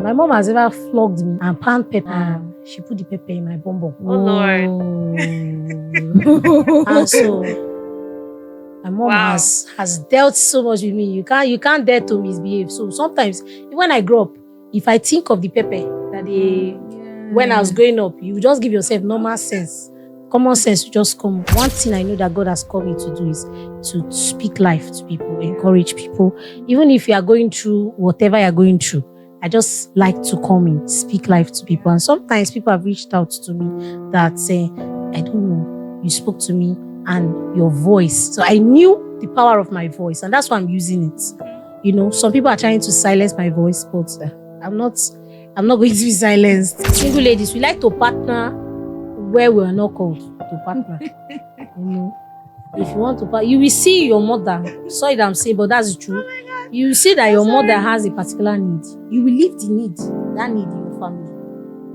My mom has ever flogged me and pound pepper. And she put the pepper in my bum bum. Oh Lord. And so my mom has dealt so much with me. You can't dare to misbehave. So sometimes when I grow up, if I think of the pepper that when I was growing up, you just give yourself normal sense. Common sense will just come. One thing I know that God has called me to do is to speak life to people, encourage people. Even if you are going through whatever you're going through, I just like to come in, speak life to people. And sometimes people have reached out to me that say, I don't know, you spoke to me and your voice. So I knew the power of my voice, and that's why I'm using it. You know, some people are trying to silence my voice, but I'm not going to be silenced. Single ladies, we like to partner where we are not called to partner. You know, if you want to partner, you will see your mother. Sorry that I'm saying, but that's true. You will see that your mother has a particular need. You will leave that need in your family.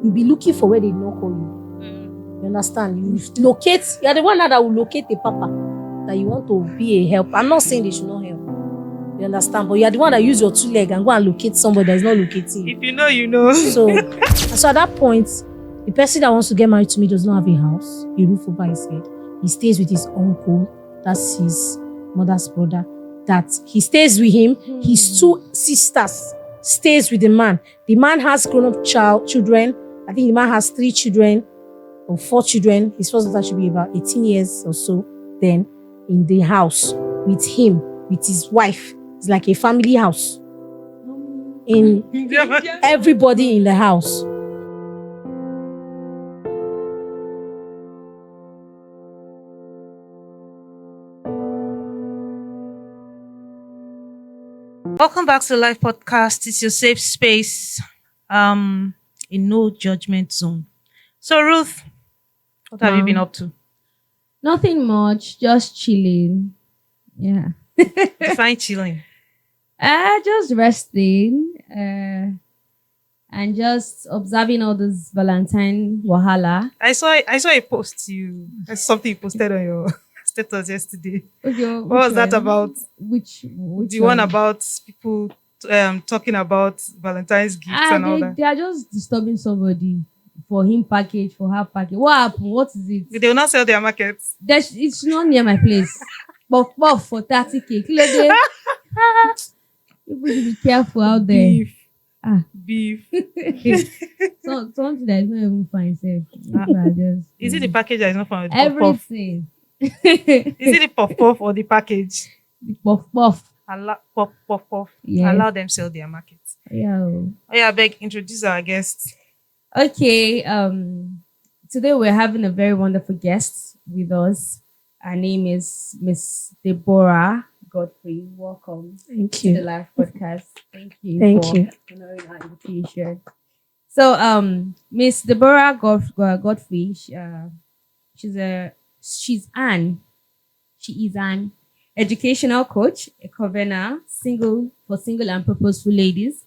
You'll be looking for where they don't call you. You understand? You are the one that will locate the papa that you want to be a help. I'm not saying they should not help. You understand? But you are the one that use your 2 legs and go and locate somebody that is not locating. If you know, you know. So at that point, the person that wants to get married to me does not have a house, a roof over his head. He stays with his uncle, that's his mother's brother, that he stays with him. His 2 sisters stays with the man. The man has grown-up children. I think the man has 3 children or 4 children. His first daughter should be about 18 years or so. Then in the house with him, with his wife. It's like a family house. In everybody in the house. Welcome back to the Live Podcast. It's your safe space, in no judgment zone. So Ruth, what have you been up to? Nothing much, just chilling. Yeah. Define chilling. Just resting. And just observing all this Valentine wahala. I saw a post something you posted on your status yesterday. Okay, what was that about? Which the one about people talking about Valentine's gifts and all that? They are just disturbing somebody for him package, for her package. What happened? What is it? They will not sell their markets. It's not near my place. But for 30K. You be careful out there. Beef. Something that is not even fine. Is it the package that is not fine? Everything. Is it the puff or the package? The puff. Puff. Yes. Allow them sell their markets. Yeah. Oh yeah, beg, introduce our guests. Okay. Today we're having a very wonderful guest with us. Her name is Miss Deborah Godfrey. Welcome. Thank to you. the Live Podcast. Thank you. Thank you. Honoring our invitation. So, Miss Deborah Godfrey, she is an educational coach, a convener, single and purposeful ladies,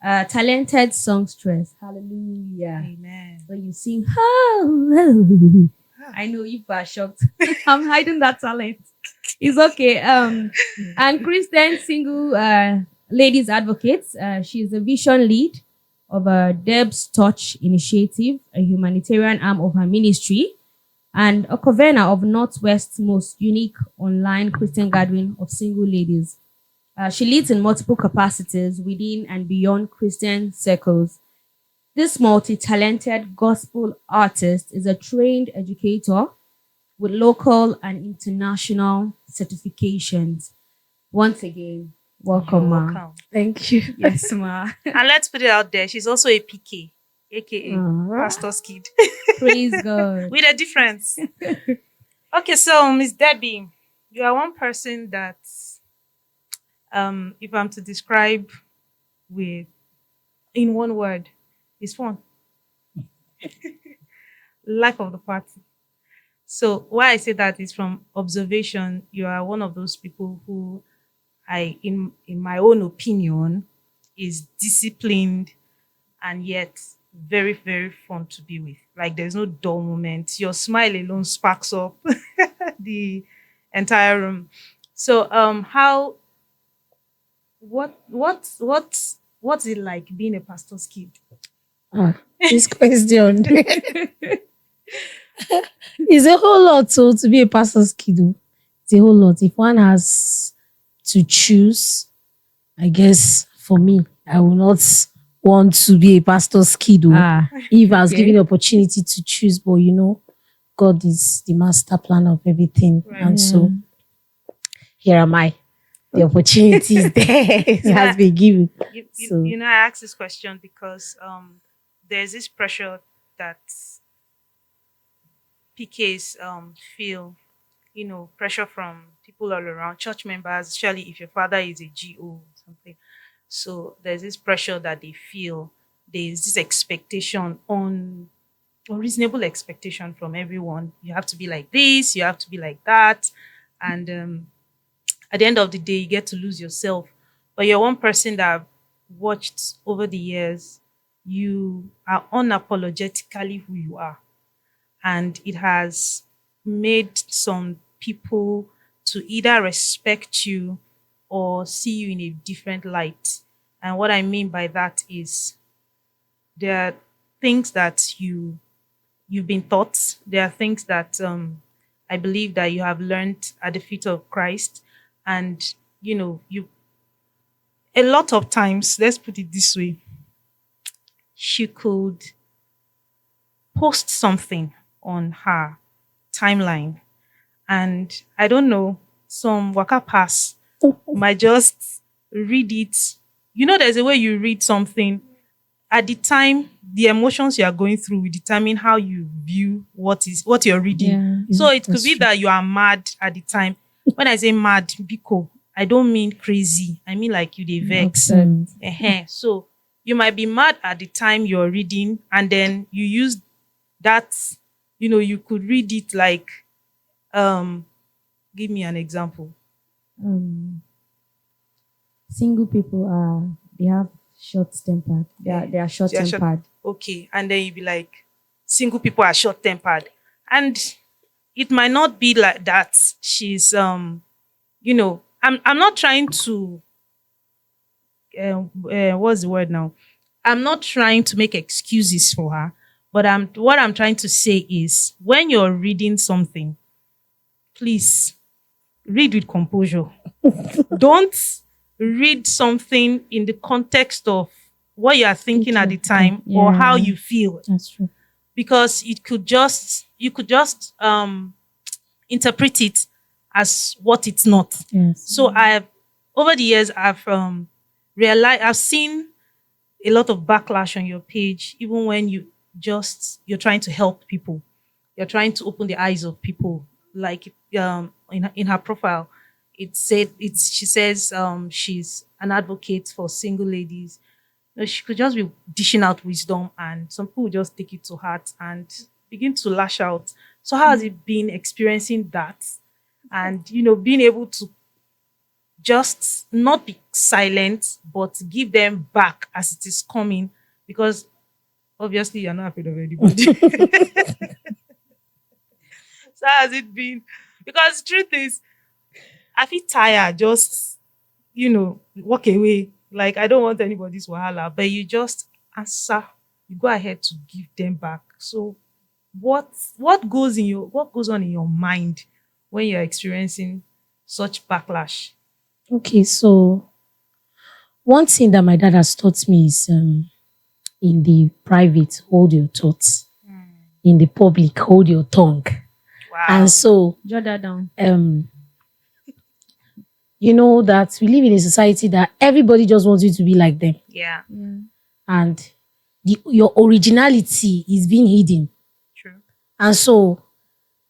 talented songstress. Hallelujah. Amen. So you sing, oh. I know you are shocked. I'm hiding that talent. It's okay. And Christian single ladies advocates. She's a vision lead of Deb's Touch Initiative, a humanitarian arm of her ministry, and a convener of Northwest's most unique online Christian gathering of single ladies. She leads in multiple capacities within and beyond Christian circles. This multi-talented gospel artist is a trained educator with local and international certifications. Once again, welcome, ma. Welcome. Thank you. Yes, ma. And let's put it out there, she's also a PK, aka Pastor's Kid. Praise God. With a difference. Okay, so Miss Debbie, you are one person that, if I'm to describe in one word, is fun. Life of the party. So why I say that is from observation. You are one of those people who in my own opinion, is disciplined and yet very, very fun to be with. Like there's no dull moment. Your smile alone sparks up the entire room. So what what's it like being a pastor's kid? This question. It's a whole lot to be a pastor's kid. It's a whole lot. If one has to choose, I guess for me, I will not want to be a pastor's kid. If I was given the opportunity to choose, but God is the master plan of everything. Right. And so here am I. The opportunity is there. It has been given. I asked this question because there's this pressure that PKs feel, pressure from people all around, church members, especially if your father is a GO or something. So there's this pressure that they feel. There's this expectation unreasonable expectation from everyone. You have to be like this, you have to be like that. And at the end of the day, you get to lose yourself. But you're one person that I've watched over the years. You are unapologetically who you are. And it has made some people to either respect you or see you in a different light. And what I mean by that is there are things that you've been taught. There are things that I believe that you have learned at the feet of Christ. And, a lot of times, let's put it this way, she could post something on her timeline. And I don't know, some waka pass might just read it. There's a way you read something. At the time, the emotions you are going through will determine how you view what you're reading. So it could be that you are mad at the time. When I say mad, Biko, I don't mean crazy. I mean like you dey vex. So you might be mad at the time you're reading, and then you use that, you could read it like, give me an example. Single people they have short-tempered. They are short-tempered. Okay, and then you be like, single people are short-tempered, and it might not be like that. She's I'm not trying to what's the word now? I'm not trying to make excuses for her, but what I'm trying to say is when you're reading something, please read with composure. Don't read something in the context of what you are thinking at the time or how you feel. That's true. Because you could just interpret it as what it's not. Yes. So over the years I've realized, I've seen a lot of backlash on your page, even when you're trying to help people. You're trying to open the eyes of people. Like in her profile, she says she's an advocate for single ladies. She could just be dishing out wisdom, and some people just take it to heart and begin to lash out. So how has it been experiencing that? And, being able to just not be silent, but give them back as it is coming, because obviously you're not afraid of anybody. So how has it been? Because the truth is, I feel tired, just, walk away. Like, I don't want anybody's wahala, but you just answer, you go ahead to give them back. So what goes on in your mind when you're experiencing such backlash? Okay, so one thing that my dad has taught me is in the private, hold your thoughts. In the public, hold your tongue. Wow. And so jot that down. That we live in a society that everybody just wants you to be like them. Yeah. And your originality is being hidden. True. And so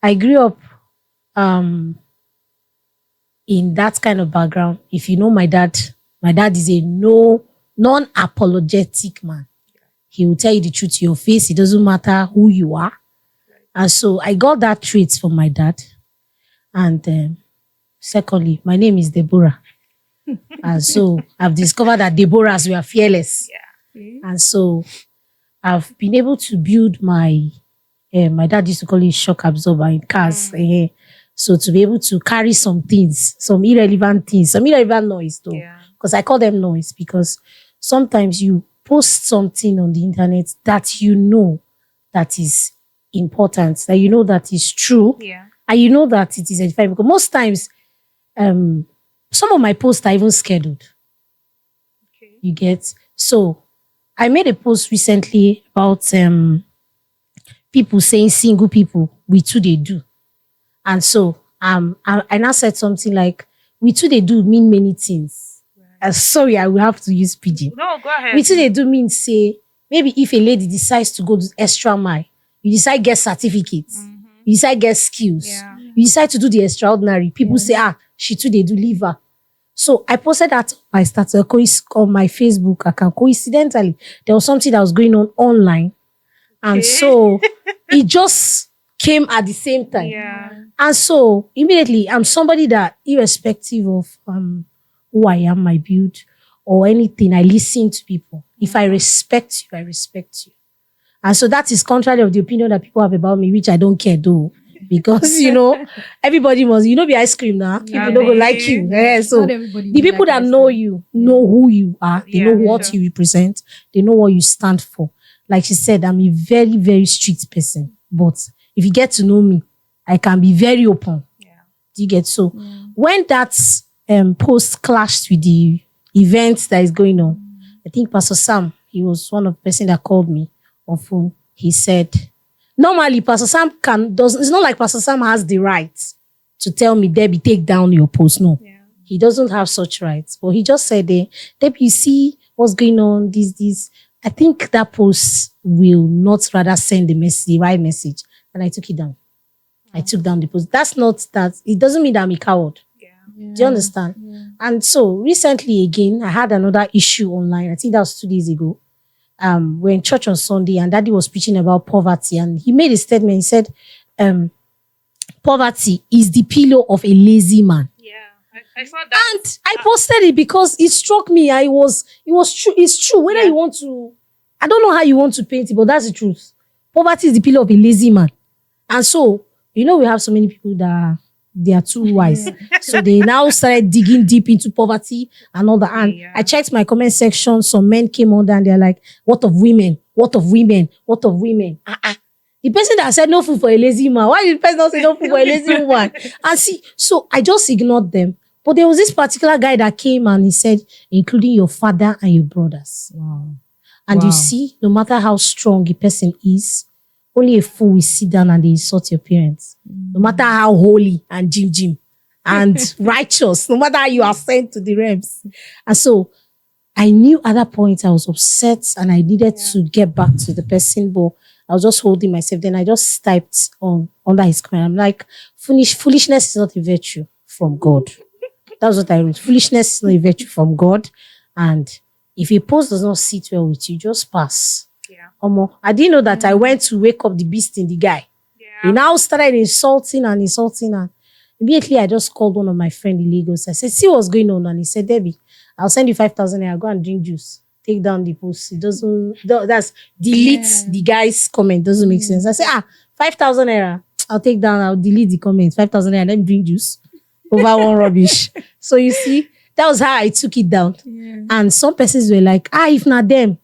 I grew up in that kind of background. If you know my dad is a non-apologetic man. He will tell you the truth to your face. It doesn't matter who you are. And so I got that trait from my dad. And secondly, my name is Deborah. And so I've discovered that Deborahs were fearless. Yeah. And so I've been able to build my dad used to call it shock absorber in cars. So to be able to carry some things, some irrelevant noise though. Yeah. Because I call them noise, because sometimes you post something on the internet that you know that is important, that you know that is true, Yeah. and you know that it is edifying. Because most times, some of my posts are even scheduled. Okay. You get? So I made a post recently about people saying single people, we too they do. And so I now said something like, we too they do mean many things. Sorry, I will have to use pidgin. No, go ahead. We too they do mean say, maybe if a lady decides to go the extra mile, you decide get certificates, you decide get skills, Yeah. you decide to do the extraordinary. People say, she too they do leave her. So I posted that on my status on my Facebook account. Coincidentally, there was something that was going on online. And Okay. so it just came at the same time. Yeah. And so immediately, I'm somebody that, irrespective of who I am, my build, or anything, I listen to people. If I respect you, I respect you. And so that is contrary of the opinion that people have about me, which I don't care though. Because, everybody must, be ice cream now. People don't go like you. So Not everybody the will people like that ice know cream. you, know who you are, they Yeah, know what sure. you represent, they know what you stand for. Like she said, I'm a very, very strict person. But if you get to know me, I can be very open. Yeah. Do you get? So when that post clashed with the event that is going on, I think Pastor Sam, he was one of the person that called me on phone. He said, normally Pastor Sam it's not like Pastor Sam has the right to tell me, Debbie, take down your post. No, Yeah. he doesn't have such rights. But he just said, Debbie, you see what's going on, this. I think that post will not rather send the right message. And I took it down. I took down the post. That's not that. It doesn't mean that I'm a coward. Yeah. Do you understand? And so recently again, I had another issue online. I think that was 2 days ago. We're in church on Sunday and Daddy was preaching about poverty. And he made a statement. He said, poverty is the pillow of a lazy man. Yeah. I saw that. And I posted it because it struck me. It was true. It's true. Whether you want to, I don't know how you want to paint it, but that's the truth. Poverty is the pillow of a lazy man. And so, we have so many people that they are too wise. So they now started digging deep into poverty and all that. And I checked my comment section. Some men came on there and they're like, what of women? What of women? What of women? The person that said no food for a lazy man, why did the person not say no food for a lazy woman? And see, so I just ignored them. But there was this particular guy that came and he said, including your father and your brothers. Wow. And you see, no matter how strong a person is, only a fool will sit down and they insult your parents. No matter how holy and Jim and righteous, no matter how you are sent to the realms. And so I knew at that point I was upset and I needed to get back to the person, but I was just holding myself. Then I just typed under his comment. I'm like, foolishness is not a virtue from God. That's what I wrote. Foolishness is not a virtue from God. And if a post does not sit well with you, just pass. Yeah. I didn't know that I went to wake up the beast in the guy. Yeah. He now started insulting and immediately I just called one of my friends in Lagos. I said, see what's going on. And he said, Debbie, I'll send you 5,000 naira. Go and drink juice. Take down the post. It doesn't, that's delete the guy's comment. Doesn't make sense. I said, 5,000 naira. I'll take down, I'll delete the comment. 5,000 naira. Let me drink juice over one rubbish. So you see, that was how I took it down. Yeah. And some persons were like, if not them.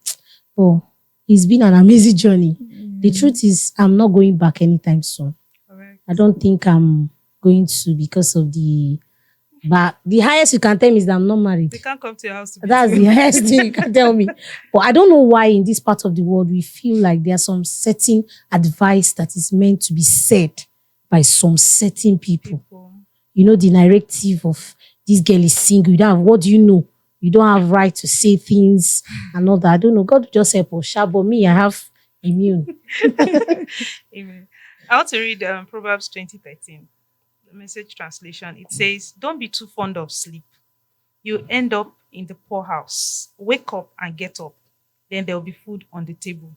Oh, it's been an amazing journey. The truth is, I'm not going back anytime soon. Correct. I don't think I'm going to because of but the highest you can tell me is that I'm not married. They can't come to your house to That's the highest thing you can tell me. But I don't know why in this part of the world we feel like there's some certain advice that is meant to be said by some certain people. The narrative of this girl is single. You don't have, what do you know? You don't have right to say things and all that. I don't know. God just help us. But me, I have immune. Amen. I want to read Proverbs 20:13, the Message translation. It says, don't be too fond of sleep. You end up in the poorhouse. Wake up and get up. Then there will be food on the table.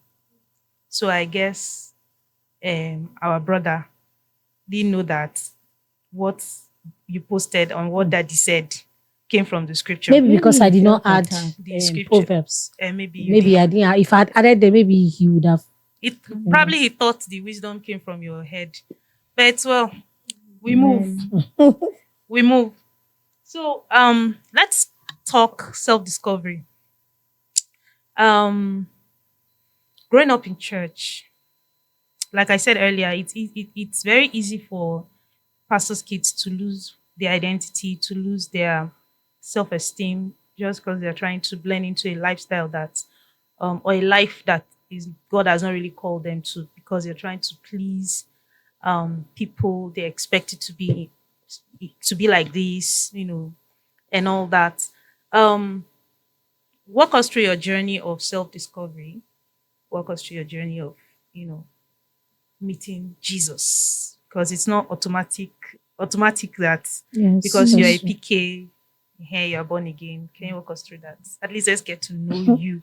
So I guess our brother didn't know that what you posted on what Daddy said came from the scripture. Maybe because I did not add the scripture. Proverbs. Maybe I didn't. If I had added them, maybe he would have. Probably he thought the wisdom came from your head. But well, we move. We move. So let's talk self-discovery. Um, Growing up in church, like I said earlier, it's very easy for pastors' kids to lose their identity, to lose their self-esteem, just because they're trying to blend into a lifestyle that, or a life that is God has not really called them to, because they're trying to please people. They expect it to be like this, and all that. Um, Walk us through your journey of self-discovery. Walk us through your journey of, you know, meeting Jesus, because it's not automatic that Yes, because you're a that's true. PK, here you're born again. Can you walk us through that? At least let's get to know you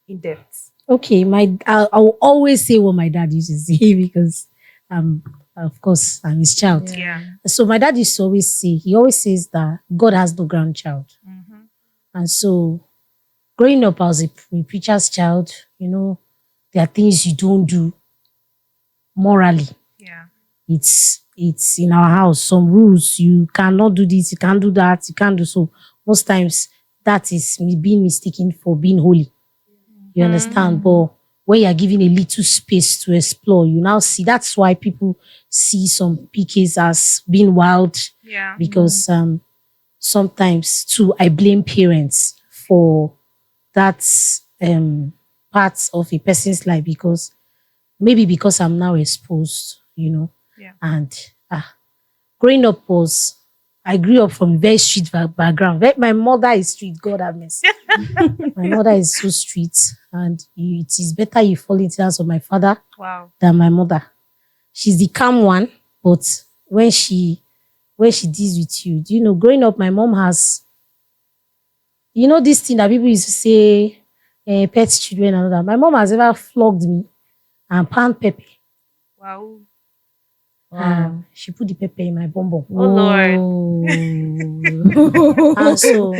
in depth. Okay, I'll always say what my dad used to say because, of course, I'm his child. Yeah. So my dad used to always say, he always says that God has no grandchild. And so growing up, I was a preacher's child. There are things you don't do morally. Yeah. It's in our house, some rules. You cannot do this, you can't do that, you can't do so. Most times that is me being mistaken for being holy. You understand? But when you are given a little space to explore, you now see that's why people see some PKs as being wild. Yeah. Because sometimes too I blame parents for that part of a person's life, because maybe because I'm now exposed, Yeah. and growing up I grew up from a very street background. My mother is street, God have mercy. My mother is so street, and it is better you fall into the hands of my father Wow. than my mother. She's the calm one, but when she deals with you, do you know, growing up, my mom has, this thing that people used to say, pet children and all that. My mom has ever flogged me and pound pepper. Wow. She put the pepper in my bum bum. Oh Lord. And so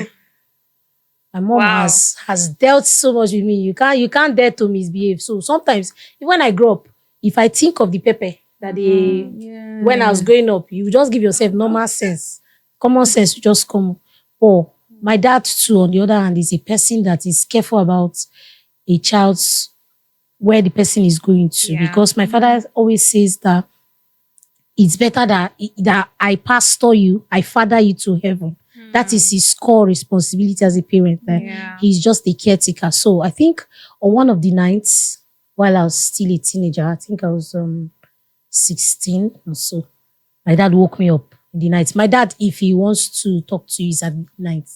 my mom Wow. has dealt so much with me. You can't dare to misbehave. So sometimes, even when I grow up, if I think of the pepper that when I was growing up, you just give yourself normal sense, common sense to just come. Oh, my dad too, on the other hand, is a person that is careful about a child's where the person is going to, Yeah. because my father always says that it's better that I pastor you, I father you to heaven. That is his core responsibility as a parent. Yeah. He's just a caretaker. So I think on one of the nights, while I was still a teenager, I think I was 16 or so, my dad woke me up in the night. My dad, if he wants to talk to you, is at night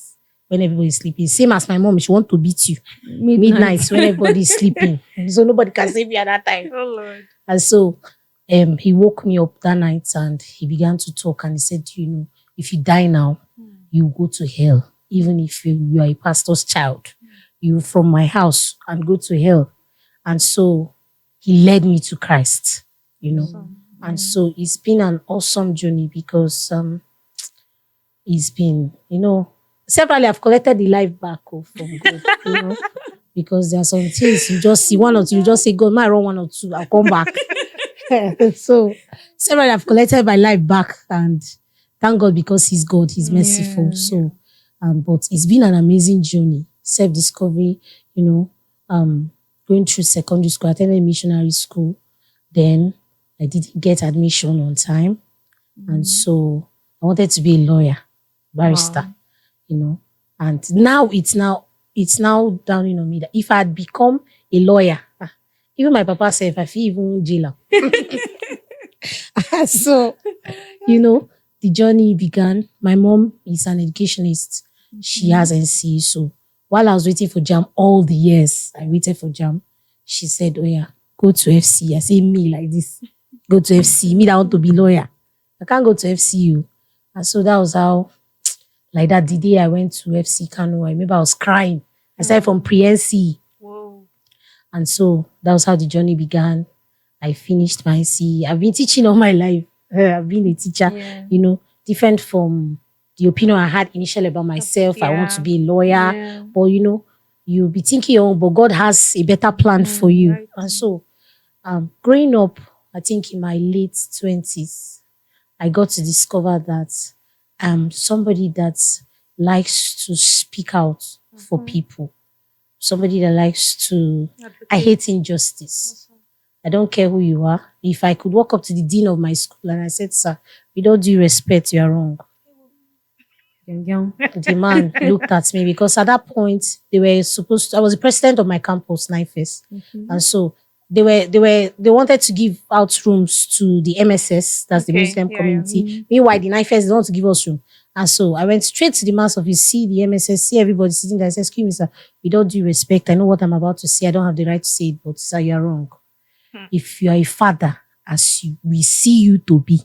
when everybody's sleeping. Same as my mom, she want to beat you midnight when everybody's sleeping. So nobody can save you at that time. Oh Lord. And so he woke me up that night and he began to talk, and he said, if you die now, you go to hell. Even if you are a pastor's child, you from my house and go to hell. And so he led me to Christ, And so it's been an awesome journey, because it's been, severally I've collected the life back from God, because there are some things you just see one or two, you just say, God, might run one or two, I'll come back. So several I've collected my life back, and thank God, because he's God, he's merciful. So but it's been an amazing journey, self-discovery, going through secondary school, I attended missionary school. Then I didn't get admission on time, and so I wanted to be a lawyer, barrister. And now it's now dawning on me that if I had become a lawyer, even my papa said, if I feel even jailer. So, the journey began. My mom is an educationist. She has NC. So while I was waiting for JAM, all the years I waited for JAM, she said, oh yeah, go to FC. I say, me like this, go to FC. Me that want to be lawyer. I can't go to FCU. And so that was how, like that, the day I went to FC Kano, I remember I was crying. I started from pre-NC. Whoa. And so that was how the journey began. I finished my NC. I've been teaching all my life. I've been a teacher, different from the opinion I had initially about myself. I want to be a lawyer. But, you'll be thinking, but God has a better plan for you. Right. And so growing up, I think in my late 20s, I got to discover that I'm somebody that likes to speak out for people. somebody that likes to, I hate injustice. I don't care who you are. If I could walk up to the dean of my school and I said, sir, with all due respect, you are wrong. The man looked at me because at that point they were supposed to, I was the president of my campus, NIFES. And so they wanted to give out rooms to the MSS, that's the Muslim community. Meanwhile, the NIFES didn't want to give us room. And so I went straight to the man's office, see the MSS, see everybody sitting there. I said, excuse me, sir, with all due respect, I know what I'm about to say. I don't have the right to say it, but sir, you're wrong. If you are a father, as we see you to be,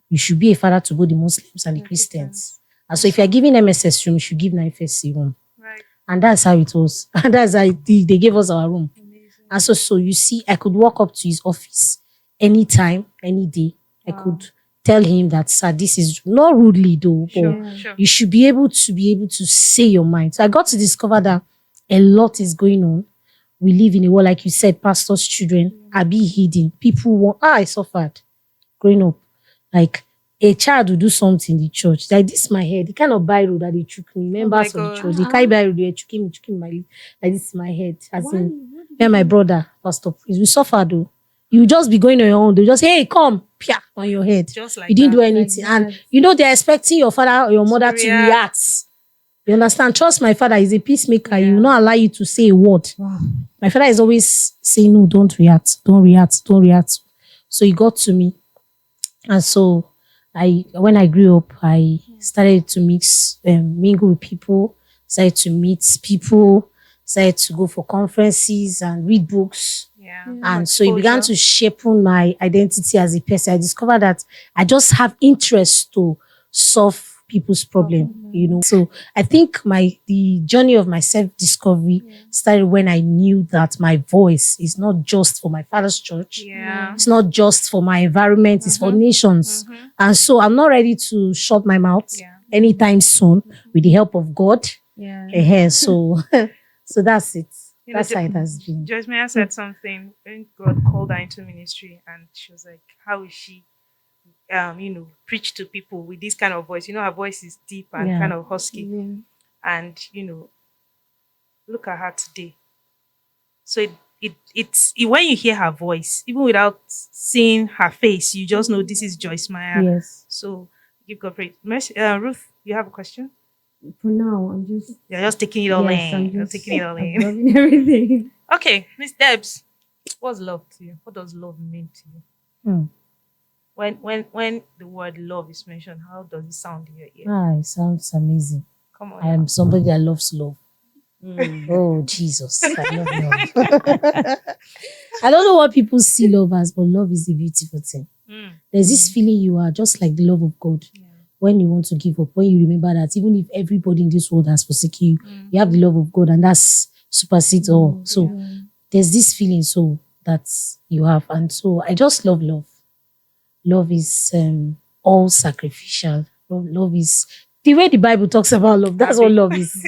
you should be a father to both the Muslims and the Christians. And so if you're giving MSS room, you should give NIFES room. Right. And that's how it was. And that's how they gave us our room. Amazing. And so you see, I could walk up to his office anytime, any day. I could tell him that, sir, this is not rudely though, but you should be able to say your mind. So I got to discover that a lot is going on. We live in a world, like you said, pastors' children are being hidden. People want, I suffered growing up. Like, a child will do something in the church. Like, this is my head. The kind of Bible that they took me. Members of the church. The kind of Bible they took me my, like, this is my head. As in, me and my brother, Pastor Prince, we suffered though. You just be going on your own. They just, hey, come, pia, on your head. Just like you didn't do anything. Like and you know, they're expecting your father or your mother to react. You understand? Trust my father is a peacemaker. He will not allow you to say a word. Wow. My father is always saying, no, don't react. Don't react. Don't react. So he got to me. And so when I grew up, I started to mingle with people, started to meet people, started to go for conferences and read books. And so it began to shape my identity as a person. I discovered that I just have interest to solve people's problem, you know. So I think the journey of my self-discovery started when I knew that my voice is not just for my father's church. It's not just for my environment, it's for nations. And so I'm not ready to shut my mouth anytime soon with the help of God. So that's it. You that's how it has been. Joyce Meyer said something when God called her into ministry, and she was like, how is she preach to people with this kind of voice? You know, her voice is deep and kind of husky. And, look at her today. So it's when you hear her voice, even without seeing her face, you just know this is Joyce Meyer. Yes. So give God praise. Ruth, you have a question? For now, I'm just... You're just taking it all in. You're taking it all in. Loving everything. Okay, Miss Debs, what's love to you? What does love mean to you? When the word love is mentioned, how does it sound in your ear? It sounds amazing. Come on. I am somebody that loves love. Oh, Jesus. I love love. I don't know what people see love as, but love is a beautiful thing. There's this feeling you are just like the love of God. When you want to give up, when you remember that even if everybody in this world has forsaken you, you have the love of God, and that's supersedes all. So there's this feeling that you have. And so I just love love. Love is all sacrificial. Love is the way the Bible talks about love. That's what love is.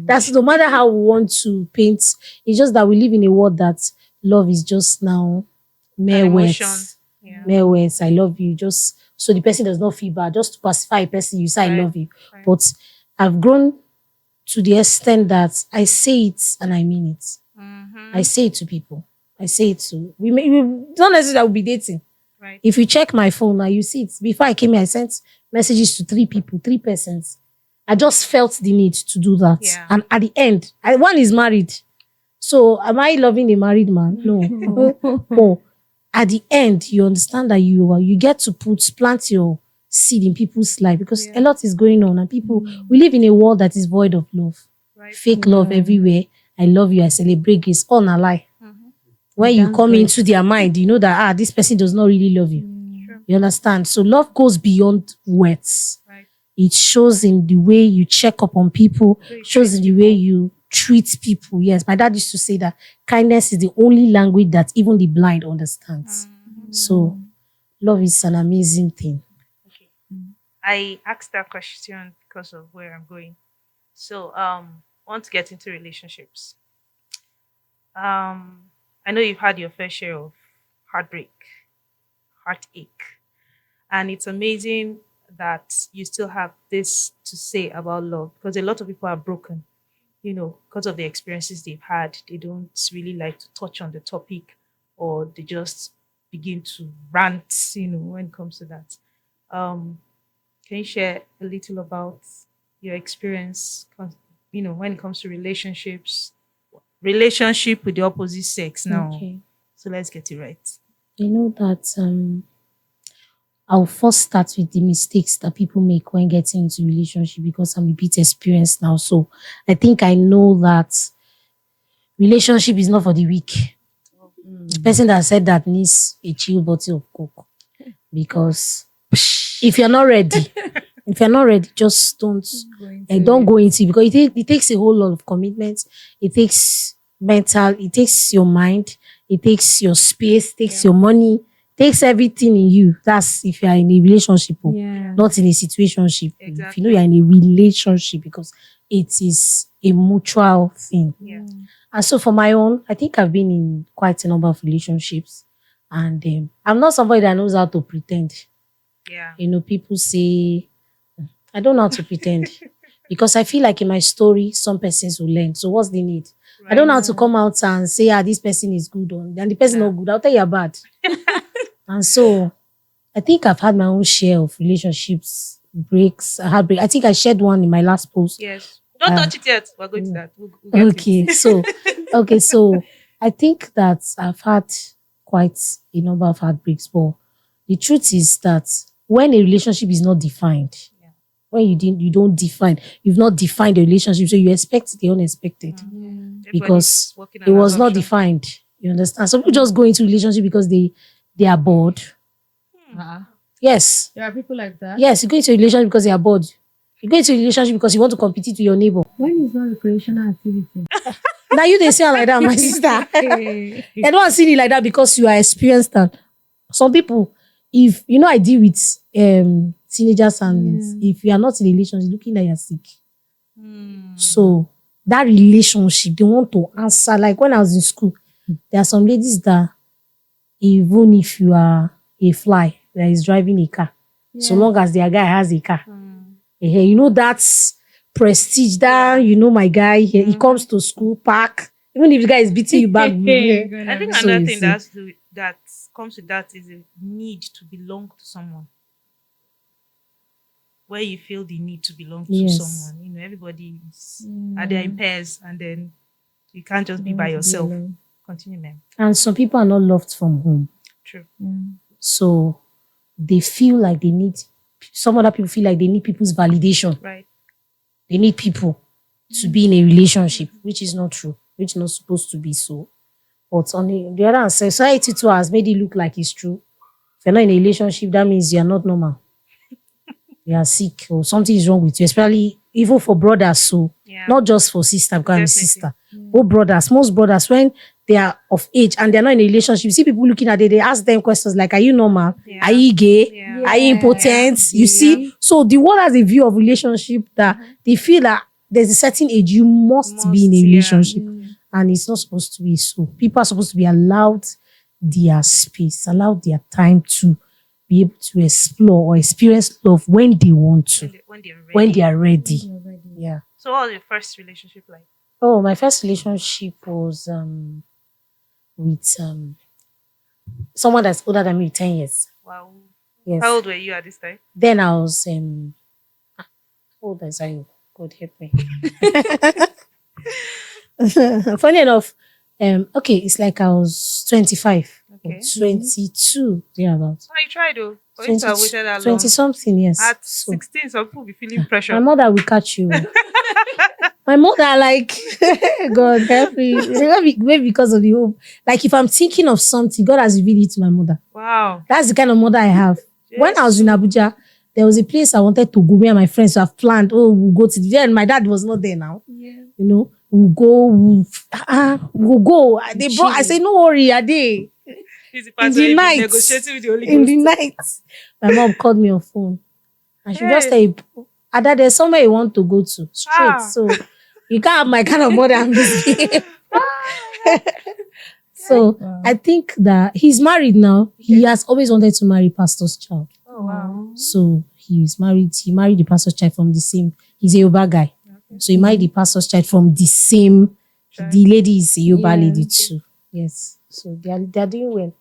That's no matter how we want to paint. It's just that we live in a world that love is just now mere words. Mere words. I love you. Just so the person does not feel bad. Just to pacify a person, you say I love you. But I've grown to the extent that I say it and I mean it. I say it to people. I say it to we don't necessarily that we'll be dating. If you check my phone now, you see it. Before I came here, I sent messages to 3 people, 3 persons. I just felt the need to do that. And at the end, one is married. So am I loving a married man? No. But at the end, you understand that you get to plant your seed in people's life, because a lot is going on, and people, we live in a world that is void of love. Fake love everywhere. I love you, I celebrate grace. All a lie. When you come into their mind, you know that, this person does not really love you. You understand? So love goes beyond words. It shows in the way you check up on people, shows in the way you treat people. Yes, my dad used to say that kindness is the only language that even the blind understands. So love is an amazing thing. Okay. I asked that question because of where I'm going. So I want to get into relationships. I know you've had your fair share of heartbreak, heartache, and it's amazing that you still have this to say about love, because a lot of people are broken. because of the experiences they've had, they don't really like to touch on the topic, or they just begin to rant, when it comes to that. Can you share a little about your experience, when it comes to relationship with the opposite sex now? Okay. So let's get it right. You know that I'll first start with the mistakes that people make when getting into relationship, because I'm a bit experienced now. So I think I know that relationship is not for the weak. The person that said that needs a chill bottle of Coke, because if you're not ready, just don't go into it, because it takes a whole lot of commitment. It takes mental, it takes your mind, it takes your space, takes your money, takes everything in you. That's if you are in a relationship, not in a situationship. Exactly. If you know you're in a relationship, because it is a mutual thing. Yeah. And so for my own, I think I've been in quite a number of relationships, and I'm not somebody that knows how to pretend. Yeah. People say, I don't know how to pretend, because I feel like in my story, some persons will learn. So what's the need? Right. I don't know how to come out and say, this person is good, and the person not good. I'll tell you bad. And so I think I've had my own share of relationships, breaks, heartbreak. I think I shared one in my last post. Yes. Don't touch it yet. We're going to that. We'll get Okay, so I think that I've had quite a number of heartbreaks, but the truth is that when a relationship is not defined, when you've not defined a relationship, so you expect the unexpected, because it was not defined. You understand? Some people just go into relationship because they are bored. Yes. There are people like that. Yes, you go into a relationship because they are bored. You go into a relationship because you want to compete with your neighbor. When is not recreational activity? Now you they say it like that, my sister. They don't see it like that because you are experienced. And some people, if I deal with teenagers, and if you are not in a relationship, looking like you're sick. So that relationship, they want to answer. Like when I was in school, there are some ladies that even if you are a fly that is driving a car, so long as their guy has a car, that's prestige. That my guy here, he comes to school, park. Even if the guy is beating you back, I think another thing that comes with that is a need to belong to someone. Where you feel the need to belong to someone. Everybody is are there in pairs, and then you can't just be by yourself. Continue, ma'am. And some people are not loved from home. True. So they feel like they need, some other people feel like they need people's validation. Right. They need people to be in a relationship, which is not true, which is not supposed to be so. But on the other hand, society too has made it look like it's true. If you're not in a relationship, that means you're not normal. You are sick, or something is wrong with you, especially even for brothers. So not just for sister, because I'm a sister. Oh, most brothers, when they are of age and they're not in a relationship, you see people looking at it, they ask them questions like, are you normal? Are you gay? Are you impotent? You see? So the world has a view of relationship that they feel that there's a certain age you must be in a relationship. And it's not supposed to be so. People are supposed to be allowed their space, allowed their time to be able to explore or experience love when they want to, when they are ready. Yeah. So what was your first relationship like? Oh, my first relationship was with someone that's older than me 10 years. Wow. Yes. How old were you at this time? Then I was how old is I? God help me. Funny enough, okay, it's like I was 25. Okay. 22, thereabouts. Oh, you tried though. For you to have waited that 20 long. something, yes. At 16, some people be feeling pressure. My mother will catch you. My mother, like, God help me. Maybe because of the hope. Like, if I'm thinking of something, God has revealed it to my mother. Wow. That's the kind of mother I have. Yes. When I was in Abuja, there was a place I wanted to go. Me and my friends have planned. Oh, we'll go to there. And my dad was not there now. Yeah. We'll go. We'll go. They brought. I said, no worry, are they? In the night, negotiating with the Holy Ghost. In the night, my mom called me on phone, and she just said, "Ada, there's somewhere you want to go to straight. So you can't have my kind of mother and misbehave." So I think that he's married now. He has always wanted to marry pastor's child. Oh wow! So he's married. He married the pastor's child from the same. He's a Yoruba guy. So he married the pastor's child from the same. The lady is a Yoruba lady too. Yes. So they are doing well.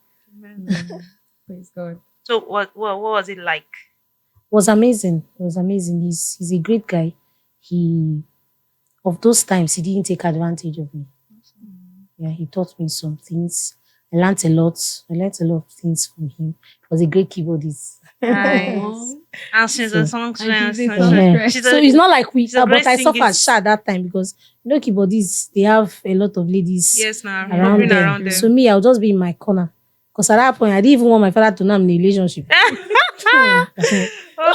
Praise God. So what was it like? It was amazing. It was amazing. He's a great guy. Of those times, he didn't take advantage of me. Yeah, he taught me some things. I learned a lot. I learned a lot of things from him. He was a great keyboardist. Nice. And she's a songstress. So it's not like but I suffered singing. at that time because keyboardists, they have a lot of ladies Yes, now around them. So me, I'll just be in my corner. Because at that point, I didn't even want my father to know I'm in a relationship. I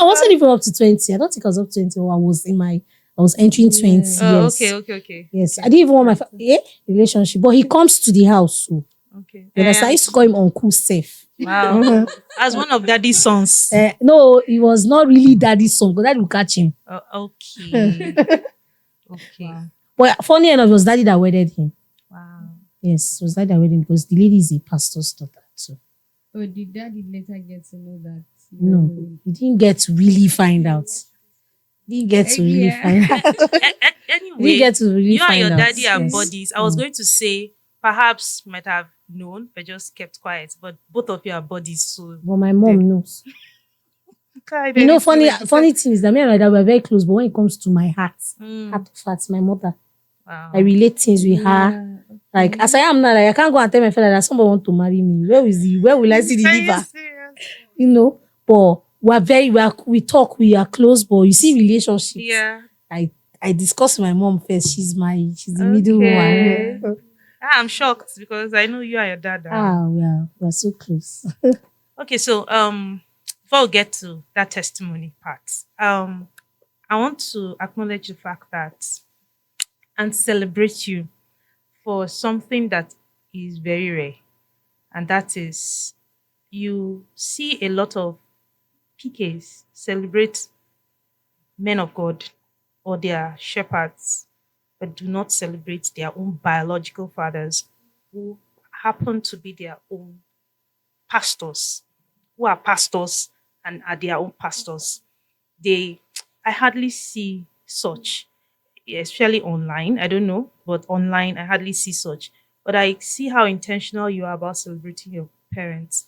wasn't even up to 20. I don't think I was up to 20 or I was entering 20 years. Oh, okay. Yes, I didn't even want my relationship. But he comes to the house. So. Okay. Yes, I used to call him Uncle Safe. Wow. As one of daddy's sons. No, it was not really daddy's son, because daddy would catch him. Okay. Okay. Wow. But funny enough, it was daddy that wedded him. Wow. Yes, it was daddy that wedded him because the lady is a pastor's daughter too. Oh, did daddy later get to know that? No, he didn't get to really find out. Didn't get to really find out. Anyway, Didn't get to really you and find your out. daddy are Yes. buddies. I was going to say perhaps might have known but just kept quiet. But both of you are buddies, so But my mom knows. Funny thing is that me and my dad were very close, but when it comes to my heart of hearts, my mother, Wow. I relate things with her. Like as I am now, like, I can't go and tell my father that somebody want to marry me. Where will I see the liver? But we talk, we are close, but you see relationships. Yeah. I discuss with my mom first. She's the middle one. I'm shocked because I know you and your dad. We are so close. Okay, so before we get to that testimony part, I want to acknowledge the fact that and celebrate you for something that is very rare, and that is you see a lot of PKs celebrate men of God or their shepherds, but do not celebrate their own biological fathers who happen to be their own pastors, who are pastors and are their own pastors. I hardly see such, especially online. I don't know, but online I hardly see such. But I see how intentional you are about celebrating your parents,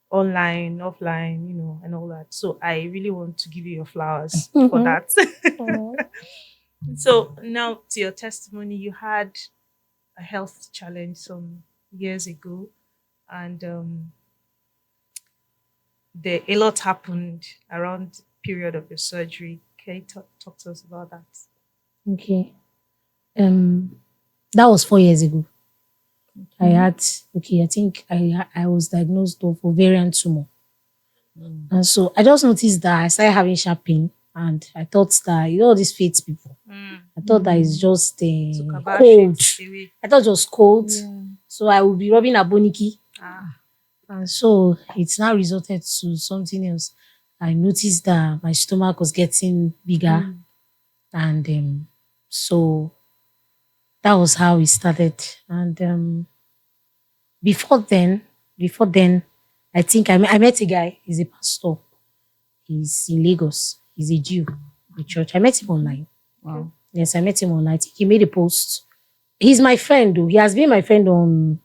online, offline, and all that. So I really want to give you your flowers for that. So now to your testimony, you had a health challenge some years ago, and a lot happened around the period of your surgery. Can you talk to us about that? Okay. That was 4 years ago. I think I was diagnosed with ovarian tumor. And so I just noticed that I started having sharp pain, and I thought that, all these faith people, I thought that it's just cold. I thought it was cold. Yeah. So I would be rubbing aboniki. And so it's now resulted to something else. I noticed that my stomach was getting bigger. And so that was how it started. And before then, I think I met a guy. He's a pastor. He's in Lagos. He's a Jew, the church. I met him online. Wow. Yes, I met him online. He made a post. He's my friend, though. He has been my friend on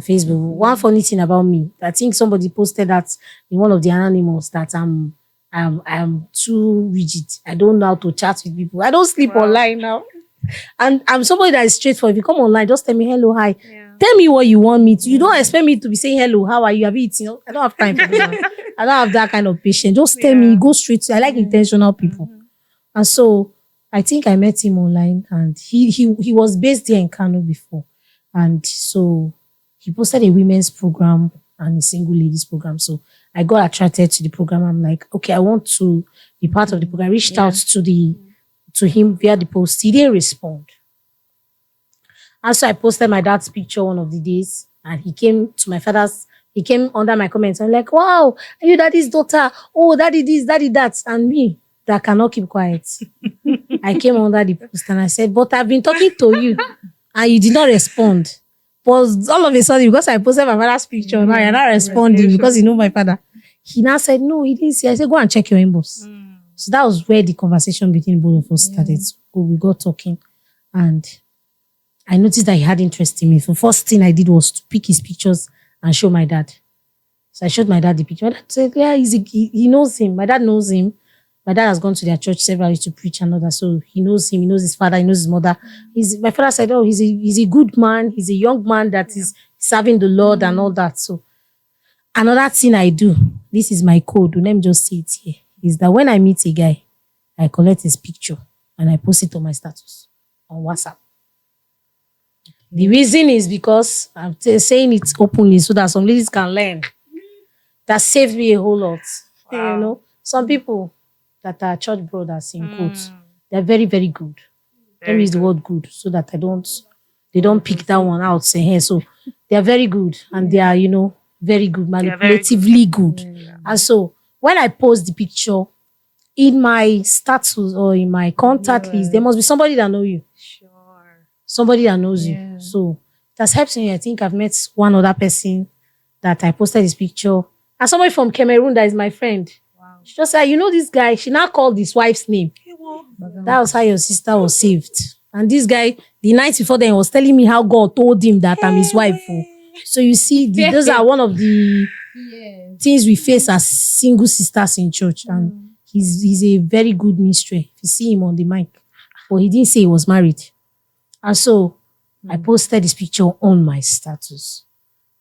Facebook. One funny thing about me, I think somebody posted that in one of the anonymous that I'm too rigid. I don't know how to chat with people. I don't sleep online now. And I'm somebody that is straightforward. If you come online, just tell me hello, hi. Yeah. Tell me what you want me to. You don't expect me to be saying hello, how are you? Have you eaten? I don't have time for that. I don't have that kind of patience. Just tell me, go straight to. I like intentional people. And so I think I met him online, and he was based there in Kano before. And so he posted a women's program and a single ladies program. So I got attracted to the program. I'm like, okay, I want to be part of the program. I reached out to him via the post. He didn't respond. And so I posted my dad's picture one of the days, and he came under my comments. I'm like, wow, are you daddy's daughter? Oh, daddy this, daddy that. And me, that cannot keep quiet. I came under the post and I said, but I've been talking to you and you did not respond. But all of a sudden, because I posted my father's picture, now you're not responding because you know my father. He now said, no, he didn't see. I said, go and check your inbox. So that was where the conversation between both of us started. So we got talking, and I noticed that he had interest in me. So first thing I did was to pick his pictures and show my dad. So I showed my dad the picture. My dad said, yeah, he knows him. My dad knows him. My dad has gone to their church several years to preach and all that. So he knows him. He knows his father. He knows his mother. My father said, oh, he's a good man. He's a young man that is serving the Lord and all that. So another thing I do, this is my code. Let me just say it here, is that when I meet a guy, I collect his picture and I post it on my status on WhatsApp. The reason is because I'm saying it openly so that some ladies can learn. That saved me a whole lot. Wow. You know, some people that are church brothers in quotes, they're very, very good. Let me use the word good so that they don't pick that one out. Say, hey, so they're very good and they are, very good, manipulatively good. And so when I post the picture in my status or in my contact list, there must be somebody that knows you. Somebody that knows you. So that's helped me. I think I've met one other person that I posted his picture. And somebody from Cameroon that is my friend. Wow. She just said, this guy, she now called his wife's name. That was how your sister was saved. And this guy, the night before then, was telling me how God told him that I'm his wife. So you see, those are one of the things we face as single sisters in church. And he's a very good ministry. If you see him on the mic. But he didn't say he was married. And so I posted this picture on my status.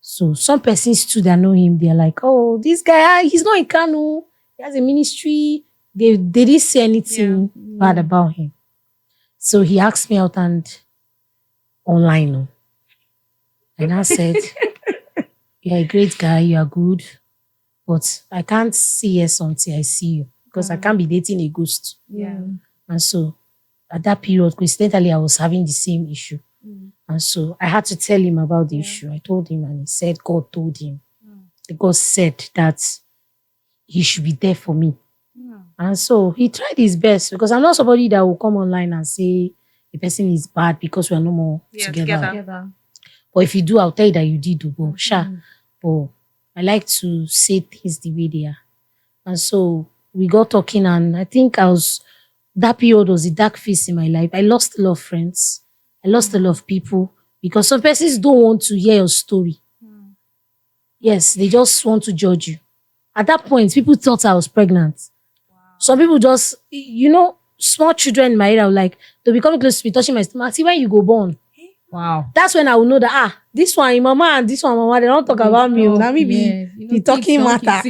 So some persons too that know him, they're like, oh, this guy, he's not in Kano. He has a ministry. They didn't say anything bad about him. So he asked me out and online. And I said, you're a great guy, you are good. But I can't say yes until I see you. Because I can't be dating a ghost. Yeah. And so at that period, coincidentally, I was having the same issue. And so I had to tell him about the issue. I told him and he said God told him. God said that he should be there for me. And so he tried his best because I'm not somebody that will come online and say the person is bad because we are no more together. But if you do, I'll tell you that you did. But I like to say things the way they are. And so we got talking and I think that period was a dark phase in my life. I lost a lot of friends. I lost a lot of people because some persons don't want to hear your story. Yes, they just want to judge you. At that point, people thought I was pregnant. Wow. Some people just, small children in my area were like, they'll be coming close to me, touching my stomach. See, when you go born. Wow. That's when I will know that, this one, mama, and this one, mama, they don't talk about me. Now me be the talking matter.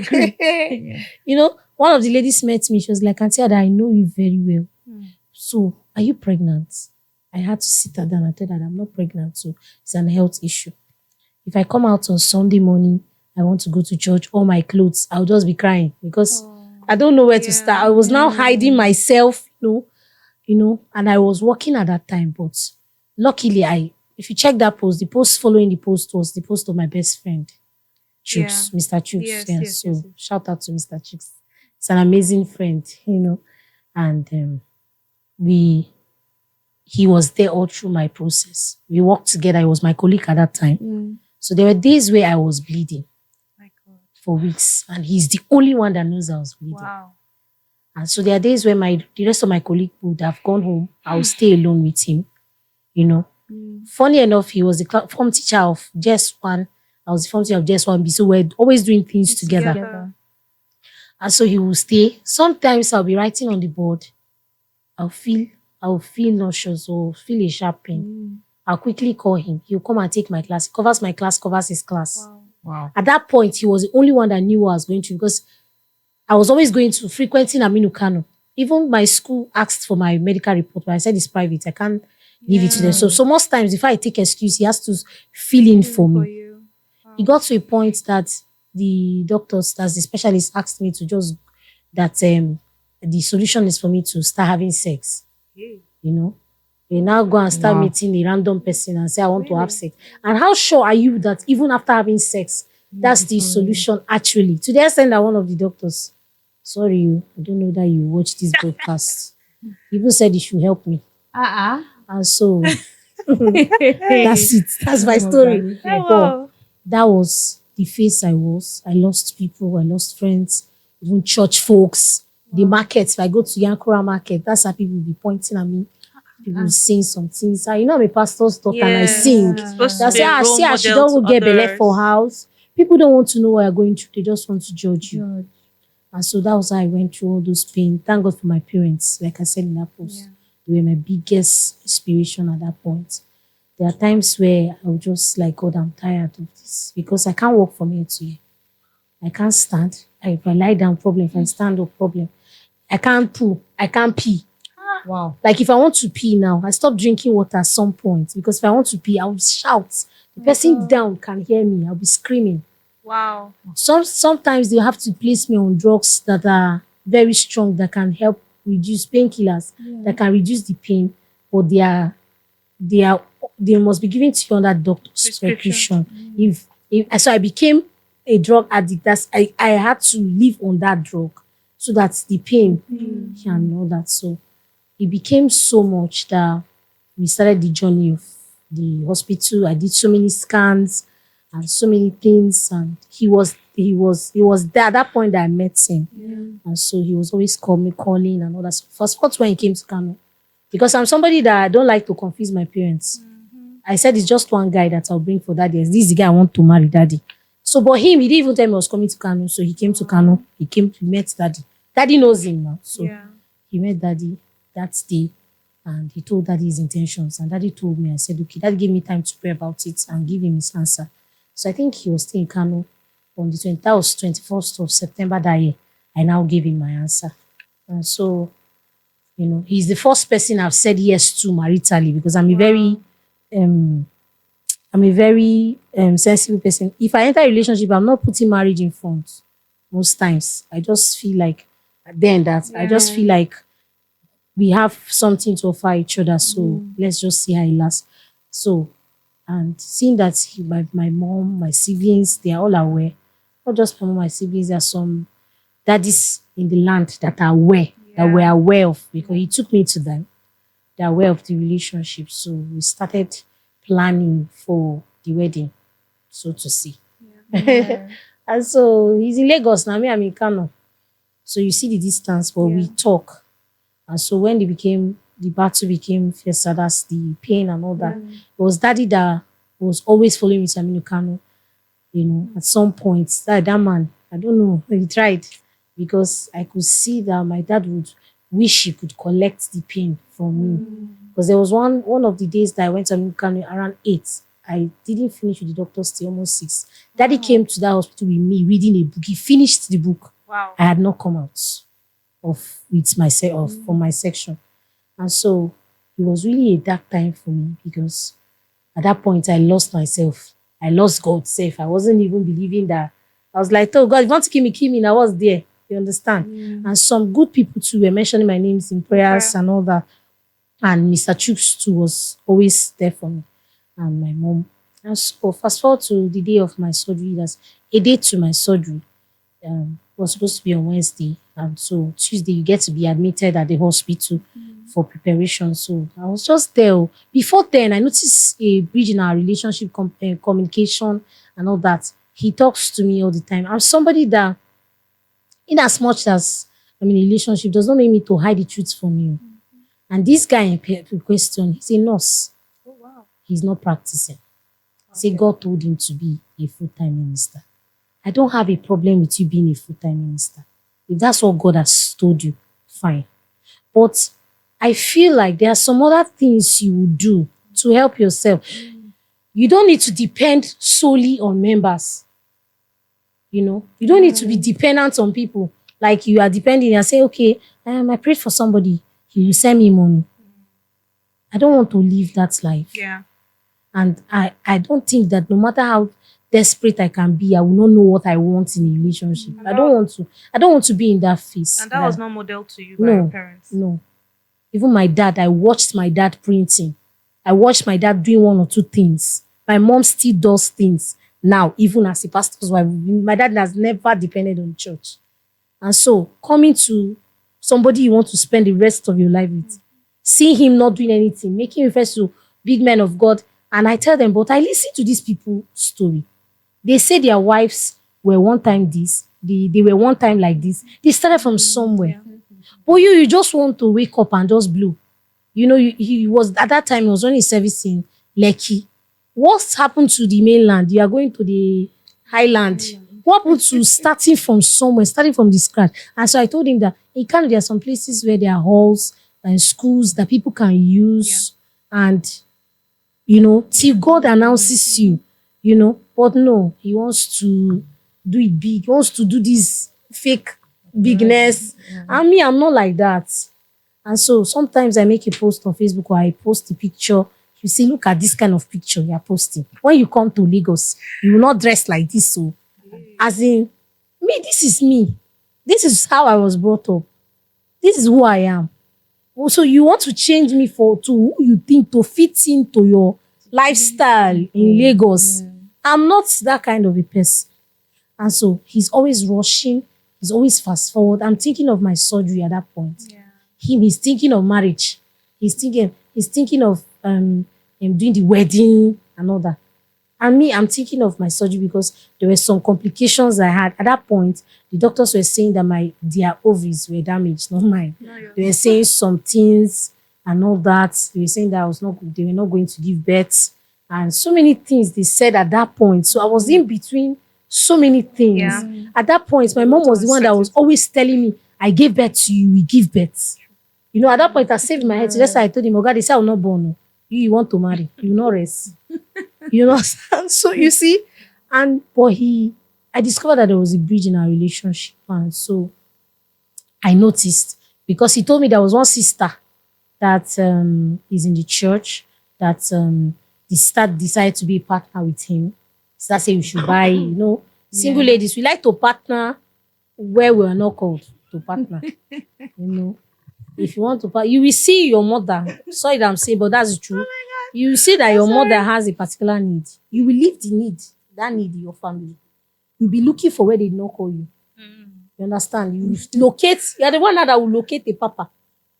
One of the ladies met me. She was like, Auntie Ada, I know you very well. So, are you pregnant? I had to sit her down and tell her that I'm not pregnant. So, it's an health issue. If I come out on Sunday morning, I want to go to church, all my clothes, I'll just be crying because I don't know where to start. I was now hiding myself, and I was working at that time. But luckily, if you check that post, the post following the post was the post of my best friend, Chooks, Mr. Chooks. Yes. Shout out to Mr. Chooks. It's an amazing friend, and he was there all through my process. We worked together. He was my colleague at that time. So there were days where I was bleeding for weeks, and he's the only one that knows I was bleeding. Wow. And so there are days where the rest of my colleagues would have gone home. I would stay alone with him, Funny enough, he was the form teacher of JS1. I was the form teacher of JS1B. So we're always doing things together. And so he will stay. Sometimes I'll be writing on the board. I'll feel nauseous or feel a sharp pain. I'll quickly call him. He'll come and take my class. He covers my class, covers his class. Wow. At that point, he was the only one that knew what I was going to because I was always going to frequenting Aminu Kano. Even my school asked for my medical report, but I said it's private. I can't give it to them. So most times, if I take excuse, he has to fill in for me. Wow. It got to a point that the doctors, as the specialist, asked me to the solution is for me to start having sex. They now go and start meeting a random person and say, I want to have sex. And how sure are you that even after having sex, that's the solution actually? To the extent that one of the doctors, sorry, I don't know that you watch this broadcast, even said he should help me. And so, that's it. That's my story. But that was the phase I was. I lost people. I lost friends, even church folks. The markets, if I go to Yankura market, that's how people will be pointing at me. People saying some things. You know, I'm a pastor's daughter and I sing. It's supposed They to be say, a role see, she model don't to get belle others. for house. People don't want to know what you're going through. They just want to judge you. And so that was how I went through all those pain. Thank God for my parents. Like I said in that post, they were my biggest inspiration at that point. There are times where I'll just like, God, I'm tired of this because I can't walk from here to here. I can't stand. If I lie down, problem. If I stand up, problem. I can't poo. I can't pee. Wow. Like if I want to pee now, I stop drinking water at some point because if I want to pee, I'll shout. The person down can hear me. I'll be screaming. Wow. Sometimes they have to place me on drugs that are very strong that can help reduce painkillers, that can reduce the pain, but they must be given to you under doctor's prescription. So I became a drug addict. I had to live on that drug so that the pain can know that. So it became so much that we started the journey of the hospital. I did so many scans and so many things, and he was there at that point that I met him. And so he was always calling and all that. So first when he came to Kano, because I'm somebody that I don't like to confuse my parents. I said it's just one guy that I'll bring for daddy. This is the guy I want to marry, daddy. So, but he didn't even tell me he was coming to Kano. So he came to Kano. He met daddy. Daddy knows him now. So he met daddy that day and he told daddy his intentions. And daddy told me, I said, okay, daddy gave me time to pray about it and give him his answer. So I think he was still in Kano on the 21st of September that year. I now gave him my answer. And so, you know, he's the first person I've said yes to maritally because I'm a very sensible person. If I enter a relationship, I'm not putting marriage in front most times. I just feel like I just feel like we have something to offer each other. So let's just see how it lasts. So, and seeing that my mom, my siblings, they are all aware. Not just my mom, my siblings, there are some daddies in the land that are aware, that we're aware of, because he took me to them. They're aware of the relationship. So we started planning for the wedding, so to see. And so he's in Lagos now, me, I'm in Kano. So you see the distance, but we talk. And so when the battle became fiercer, that's the pain and all that. It was daddy that was always following me to Aminu Kano. You know, at some point, that man, I don't know, he tried because I could see that my dad would wish he could collect the pain from me. Because there was one of the days that I went to Aminu Kano around 8. I didn't finish with the doctors till almost 6. Daddy came to that hospital with me reading a book. He finished the book. Wow. I had not come out from my section. And so it was really a dark time for me because at that point I lost myself. I lost God's self. I wasn't even believing that. I was like, oh God, if you want to kill me, I was there. You understand? And some good people too were mentioning my names in prayers and all that. And Mr. Chooks too was always there for me. And my mom. And so fast forward to the day of my surgery. That's a day to my surgery. Was supposed to be on Wednesday. And so Tuesday you get to be admitted at the hospital for preparation. So I was just there. Before then, I noticed a bridge in our relationship, communication and all that. He talks to me all the time. I'm somebody that, in as much as I'm in a relationship, does not make me to hide the truth from you. And this guy in question, he's a nurse. Oh, wow. He's not practicing. Say God told him to be a full-time minister. I don't have a problem with you being a full-time minister. If that's what God has told you, fine. But I feel like there are some other things you will do to help yourself. You don't need to depend solely on members. You know, you don't need to be dependent on people. Like you are depending and say, okay, I prayed for somebody. He will send me money. I don't want to live that life. Yeah. And I don't think that no matter how desperate I can be, I will not know what I want in a relationship. I don't want to be in that phase. And that was not modeled to you by your parents. No. Even my dad, I watched my dad printing. I watched my dad doing one or two things. My mom still does things now, even as a pastor's wife. My dad has never depended on church. And so coming to somebody you want to spend the rest of your life with, see him not doing anything, making reference to big men of God. And I tell them, but I listen to these people's story. They say their wives were one time this, they were one time like this. They started from somewhere. But you just want to wake up and just blow. You know, he was at that time he was running a service in Lekki. What's happened to the mainland? You are going to the highland. What happened to starting from somewhere, starting from the scratch? And so I told him that in Canada there are some places where there are halls and schools that people can use, and you know, till God announces you, you know. But no, he wants to do it big. He wants to do this fake bigness. And me, I'm not like that. And so sometimes I make a post on Facebook or I post a picture. You say, look at this kind of picture you're posting. When you come to Lagos, you will not dress like this. So, as in, me, this is me. This is how I was brought up. This is who I am. So you want to change me to who you think to fit into your lifestyle in Lagos. I'm not that kind of a person. And so he's always rushing. He's always fast forward. I'm thinking of my surgery at that point. He's thinking of marriage. He's thinking of doing the wedding and all that. And me, I'm thinking of my surgery because there were some complications I had. At that point, the doctors were saying that their ovaries were damaged, not mine. They were saying some things and all that. They were saying that they were not going to give birth. And so many things they said at that point. So I was in between so many things. At that point, my mom was the one that was always telling me, I gave birth to you, we give birth. You know, at that point, I saved my head. So that's why I told him, oh God, they say I will not born. You want to marry. You will not rest. You know, so you see, I discovered that there was a bridge in our relationship. And so I noticed, because he told me there was one sister that is in the church that decided to be a partner with him. So that's say we should buy, you know, single ladies, we like to partner where we are not called to partner. You know, if you want to partner, you will see your mother. Sorry that I'm saying, but that's true. You will see that your mother has a particular need. You will leave that need in your family. You'll be looking for where they did not call you. You understand? You you're the one that will locate a papa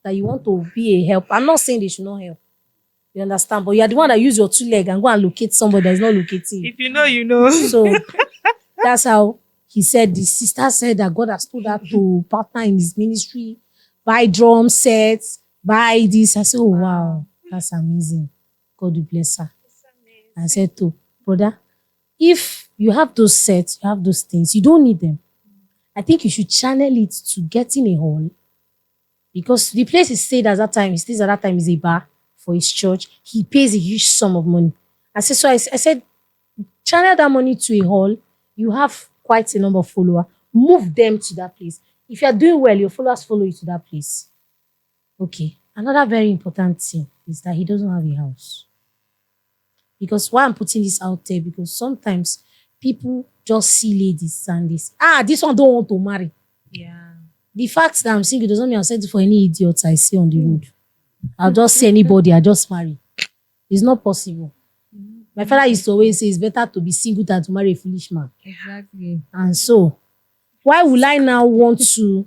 that you want to be a help. I'm not saying they should not help. You understand? But you're the one that use your 2 legs and go and locate somebody that is not locating. If you know, you know. So that's how he said, the sister said that God has told her to partner in his ministry, buy drum sets, buy this. I said, oh, wow, that's amazing. God will bless her. I said to brother, if you have those sets, you have those things, you don't need them. I think you should channel it to getting a hall, because the place he stays at that time is a bar for his church. He pays a huge sum of money. I said, channel that money to a hall. You have quite a number of followers. Move them to that place. If you are doing well, your followers follow you to that place. Okay. Another very important thing is that he doesn't have a house. Because why I'm putting this out there, because sometimes people just see ladies and this one don't want to marry. Yeah. The fact that I'm single doesn't mean I'll settle for any idiots I see on the road. I'll just see anybody, I just marry. It's not possible. My father used to always say it's better to be single than to marry a foolish man. Exactly. And so, why will I now want to?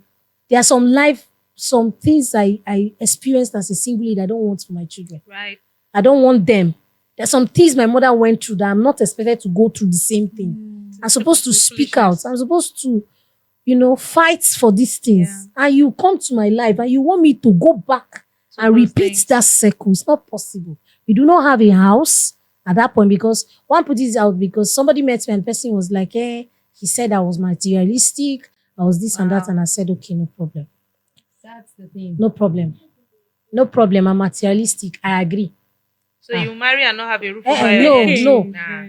There are some things I experienced as a single lady I don't want for my children. Right. I don't want them. There's some things my mother went through that I'm not expected to go through the same thing. I'm supposed to speak out. I'm supposed to, fight for these things. Yeah. And you come to my life and you want me to go back and repeat that circle. It's not possible. We do not have a house at that point, because one put this out because somebody met me and the person was like, he said I was materialistic. I was this and that. And I said, okay, no problem. That's the thing. No problem. No problem. I'm materialistic. I agree. So you marry and not have a roof over your head? No. Nah.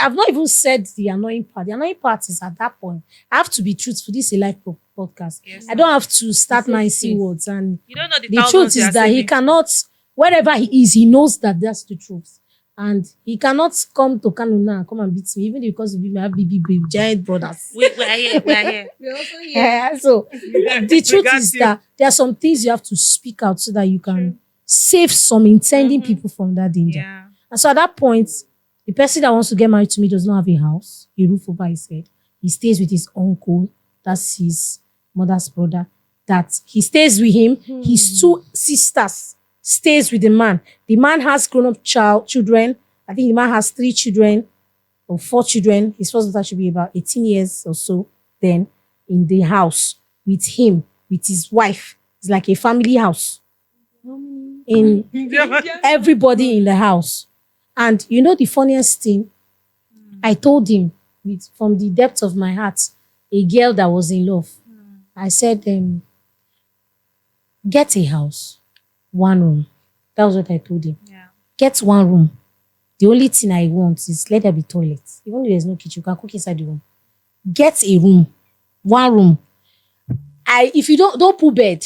I've not even said the annoying part. The annoying part is at that point, I have to be truthful. This is a live podcast. Yes, I don't have to start my C words. And you don't know the truth is that he cannot, wherever he is, he knows that that's the truth. And he cannot come to Kano now and come and beat me, even because we have big giant brothers. We're here. We're also here. So the truth is that there are some things you have to speak out so that you can save some intending people from that danger. Yeah. And so at that point, the person that wants to get married to me does not have a house, a roof over his head. He stays with his uncle, that's his mother's brother, that he stays with him. His 2 sisters stays with the man. The man has grown-up children. I think the man has 3 children or 4 children. His first daughter should be about 18 years or so then in the house with him, with his wife. It's like a family house. In everybody in the house. And you know the funniest thing? I told him from the depth of my heart, a girl that was in love. I said, get a house, 1 room. That was what I told him. Yeah. Get 1 room. The only thing I want is let there be toilet. Even if there's no kitchen, you can cook inside the room. Get a room, 1 room. If you don't put bed.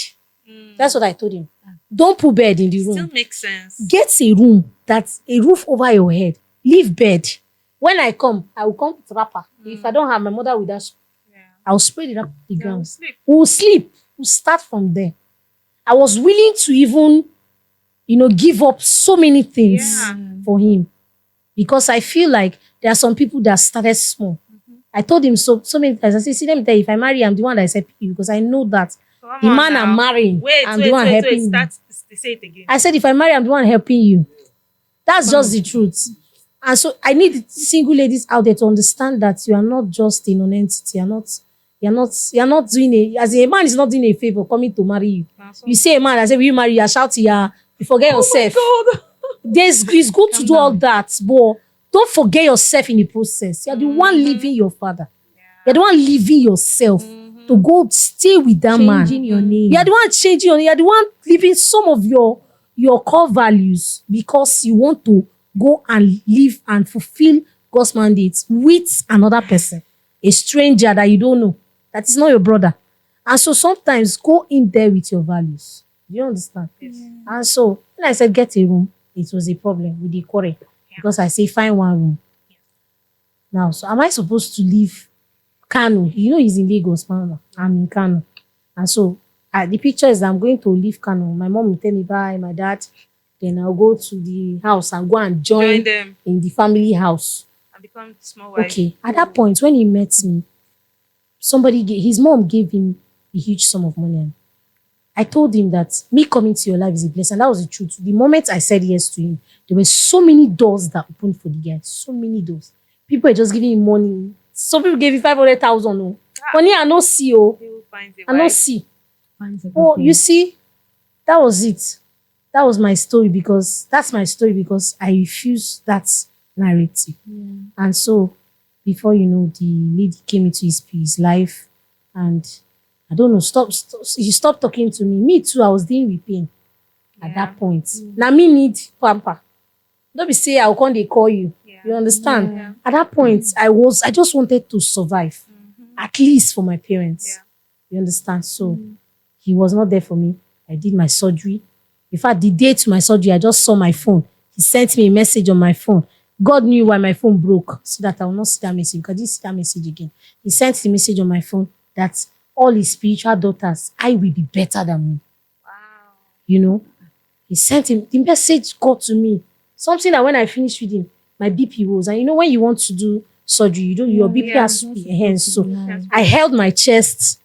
That's what I told him. Don't put bed in the room. Still makes sense. Get a room that's a roof over your head. Leave bed. When I come, I will come with wrapper. If I don't have, my mother with us, I'll spread it up the ground. We'll sleep. We'll start from there. I was willing to even, give up so many things for him. Because I feel like there are some people that started small. I told him so many times. I said, see, let me tell you, if I marry, I'm the one that's helping you. Because I know that the man I'm marrying, I'm the one helping you. Say it again. I said, if I marry, I'm the one helping you. That's just the truth. And so I need single ladies out there to understand that you are not just a non-entity. You're not doing as a man is not doing a favor coming to marry you. You say a man, I say, will you marry? You're shouting, you forget yourself. Oh my God. It's good to do all that, but don't forget yourself in the process. You're the one leaving your father. You're the one leaving yourself to go stay with that man. Changing your name. You're the one changing your name. You're the one leaving some of your core values because you want to go and live and fulfill God's mandate with another person, a stranger that you don't know, that is not your brother. And so sometimes go in there with your values. Do you understand? Yes. And so when I said get a room, it was a problem with the quarrel because I say find 1 room. Now, so am I supposed to leave Kano? He's in Lagos, man. I'm in Kano. And so the picture is I'm going to leave Kano. My mom will tell me bye, my dad. Then I'll go to the house and go and join them in the family house. and become small wife. Okay. At that point, when he met me, his mom gave him a huge sum of money. And I told him that me coming to your life is a blessing. And that was the truth. The moment I said yes to him, there were so many doors that opened for the guy. So many doors. People were just giving him money. Some people gave him 500,000. Oh. Money I no see. Oh. I no see. Oh, you see, that was it. That was my story that's my story because I refused that narrative. And so, before you know, the lady came into his life and I don't know, he stopped talking to me. Me too, I was dealing with pain at that point. Now me need pamper. Don't be say I'll come they call you. You understand? Yeah. At that point, I just wanted to survive. At least for my parents. You understand? So he was not there for me. I did my surgery. In fact, the day to my surgery, I just saw my phone. He sent me a message on my phone. God knew why my phone broke so that I will not see that message because I didn't see that message again. He sent the message on my phone that all his spiritual daughters, I will be better than me. Wow. He sent him, the message got to me. Something that when I finished with him, my BP rose. And when you want to do surgery, your BP has to be enhanced. So I held my chest.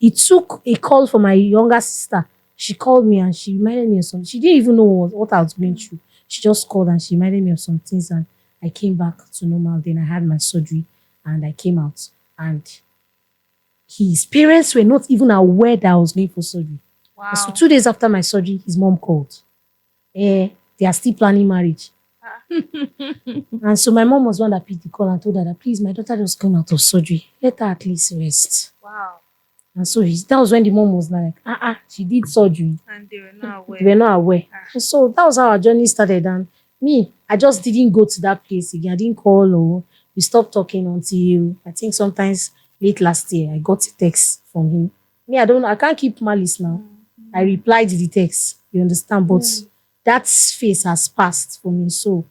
It took a call from my younger sister. She called me and she reminded me of something. She didn't even know what I was going through. She just called and she reminded me of some things and I came back to normal. Then I had my surgery and I came out. And his parents were not even aware that I was going for surgery. Wow. And so 2 days after my surgery, his mom called. They are still planning marriage. And so my mom was one that picked the call and told her that, please, my daughter just came out of surgery. Let her at least rest. Wow. And so that was when the mom was like, she did surgery. And they were not aware. They were not aware. And so that was how our journey started. And me, I just didn't go to that place again. I didn't call or we stopped talking until I think sometimes late last year, I got a text from him. Me, I can't keep malice now. I replied to the text. You understand? But that phase has passed for me. So,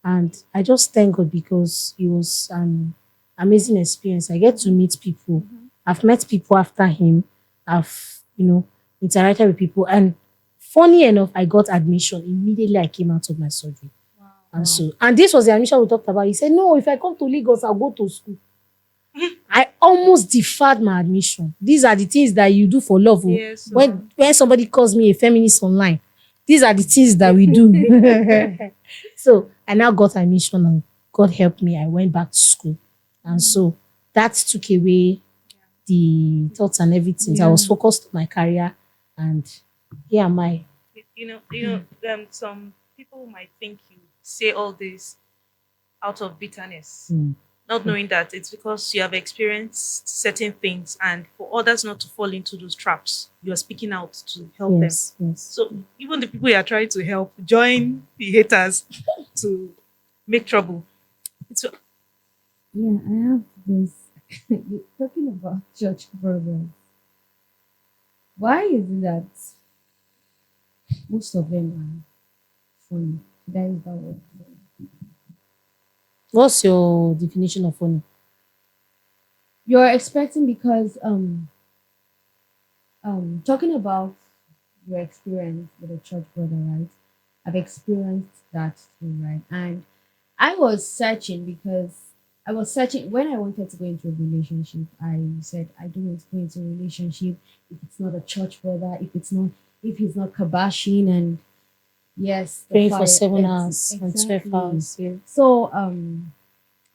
and I just thank God because it was an amazing experience. I get to meet people. I've met people after him. I've, interacted with people. And funny enough, I got admission immediately I came out of my surgery. Wow. And this was the admission we talked about. He said, no, if I come to Lagos, I'll go to school. I almost deferred my admission. These are the things that you do for love. Yes, when somebody calls me a feminist online, these are the things that we do. So I now got admission and God helped me. I went back to school. And so that took away the thoughts and everything. So I was focused on my career, and here am I. Some people might think you say all this out of bitterness, not knowing that it's because you have experienced certain things, and for others not to fall into those traps, you are speaking out to help them. Yes. So even the people you are trying to help join the haters to make trouble. Yeah, I have this. You're talking about church brothers. Why is it that most of them are funny? That is that word. What's your definition of funny? You're expecting because talking about your experience with a church brother, right? I've experienced that too, right? And I was searching because I was searching when I wanted to go into a relationship. I said I don't want to go into a relationship if it's not a church brother, if he's not kabashing and yes, the Praying for fire, 7 hours and 12 exactly. hours. Yeah. So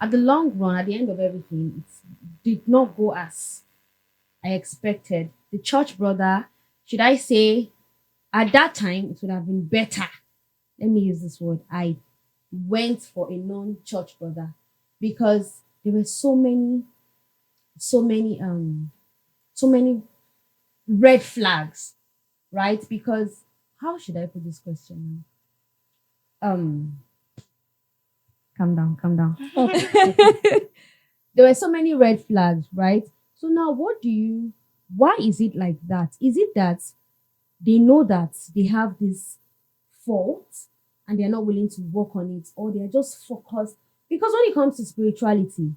at the long run, at the end of everything, it did not go as I expected. The church brother, should I say, at that time it would have been better. Let me use this word. I went for a non-church brother because there were so many red flags, right? Because how should I put this question now? Calm down. There were so many red flags, right? So now why is it like that? Is it that they know that they have this fault and they're not willing to work on it, or they're just focused? Because when it comes to spirituality,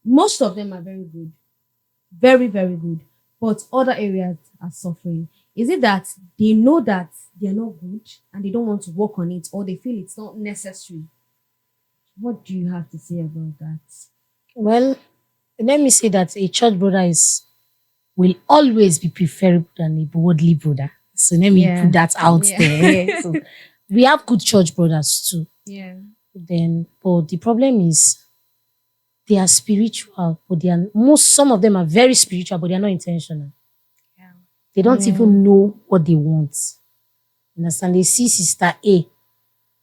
most of them are very good, very, very good, but other areas are suffering. Is it that they know that they're not good and they don't want to work on it, or they feel it's not necessary? What do you have to say about that? Well, let me say that a church brother will always be preferable than a worldly brother. So let me put that out there. Yeah. So we have good church brothers too. Yeah. But the problem is they are spiritual, but some of them are very spiritual, but they are not intentional. Yeah. They don't even know what they want. Understand? They see sister A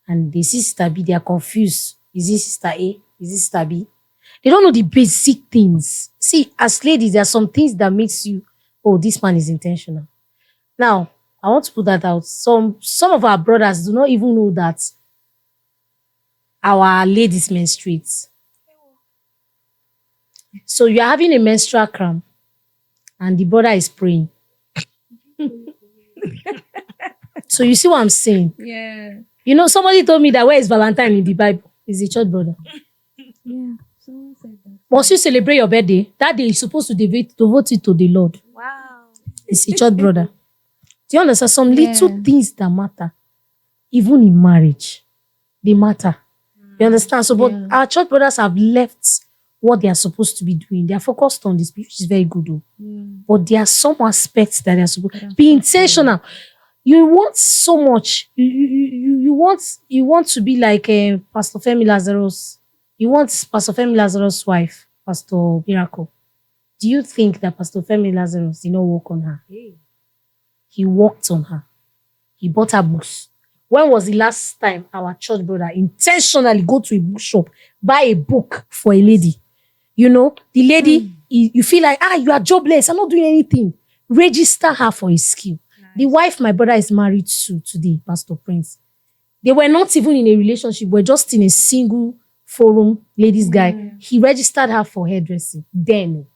and they see sister B, they are confused. Is this sister A? Is this sister B? They don't know the basic things. See, as ladies, there are some things that makes you, oh, this man is intentional. Now, I want to put that out. Some of our brothers do not even know that our ladies menstruate. So you're having a menstrual cramp and the brother is praying. So you see what I'm saying? Yeah. You know, somebody told me that where is Valentine in the Bible? Is a church brother. Yeah. Someone said that. Once you celebrate your birthday, that day you're supposed to devote it to the Lord. Wow. It's a church brother. Do you understand? Some little things that matter, even in marriage, they matter. You understand? So, but our church brothers have left what they are supposed to be doing. They are focused on this, which is very good, though. But there are some aspects that they are supposed to be intentional. You want so much. You want to be like Pastor Femi Lazarus. You want Pastor Femi Lazarus' wife, Pastor Miracle. Do you think that Pastor Femi Lazarus did not work on her? He worked on her. He bought her books. When was the last time our church brother intentionally go to a bookshop, buy a book for a lady? You know, the lady, you feel like, you are jobless, I'm not doing anything. Register her for a skill. Nice. The wife my brother is married to today, Pastor Prince, they were not even in a relationship, we're just in a single forum, ladies guy. He registered her for hairdressing. Then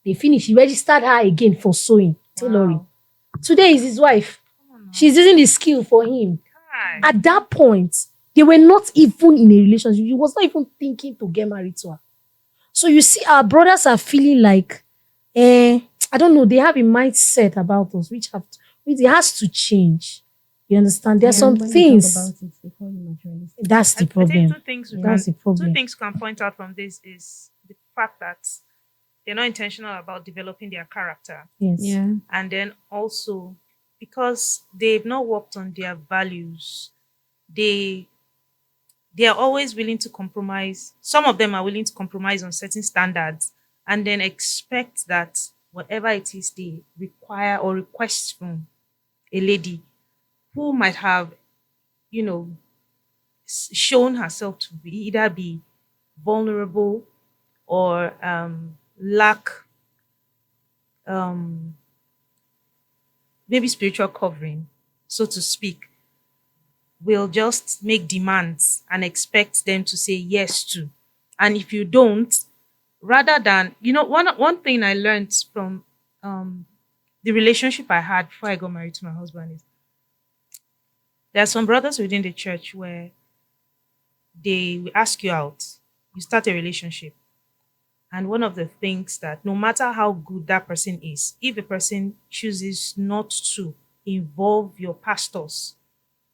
they finished. He registered her again for sewing, tailoring. Today is his wife. She's using the skill for him. At that point, they were not even in a relationship. He was not even thinking to get married to her. So you see, our brothers are feeling like, I don't know, they have a mindset about us, which it has to change. You understand? There are some things. That's the problem. I think two things we can point out from this is the fact that they're not intentional about developing their character. Yes. Yeah. And then also, because they've not worked on their values, they are always willing to compromise. Some of them are willing to compromise on certain standards and then expect that whatever it is they require or request from a lady who might have, shown herself to either be vulnerable or lack um, maybe spiritual covering, so to speak, will just make demands and expect them to say yes to. And if you don't, rather than, one thing I learned from the relationship I had before I got married to my husband is there are some brothers within the church where they will ask you out, you start a relationship. And one of the things that no matter how good that person is, if a person chooses not to involve your pastors,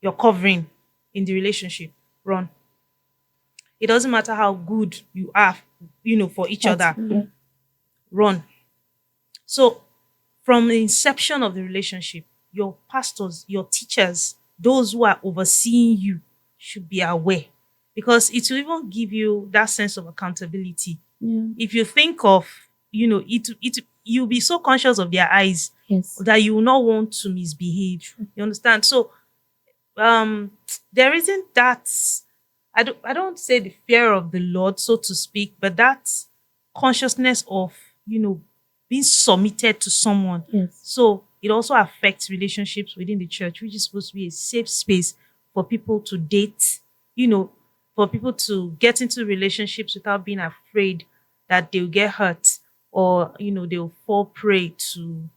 your covering in the relationship, run. It doesn't matter how good you are, for each other, run. So from the inception of the relationship, your pastors, your teachers, those who are overseeing you should be aware, because it will even give you that sense of accountability. If you think of, you'll be so conscious of their eyes that you will not want to misbehave. You understand? So there isn't that, I don't say the fear of the Lord, so to speak, but that consciousness of, being submitted to someone. So it also affects relationships within the church, which is supposed to be a safe space for people to date, for people to get into relationships without being afraid that they'll get hurt or, they'll fall prey to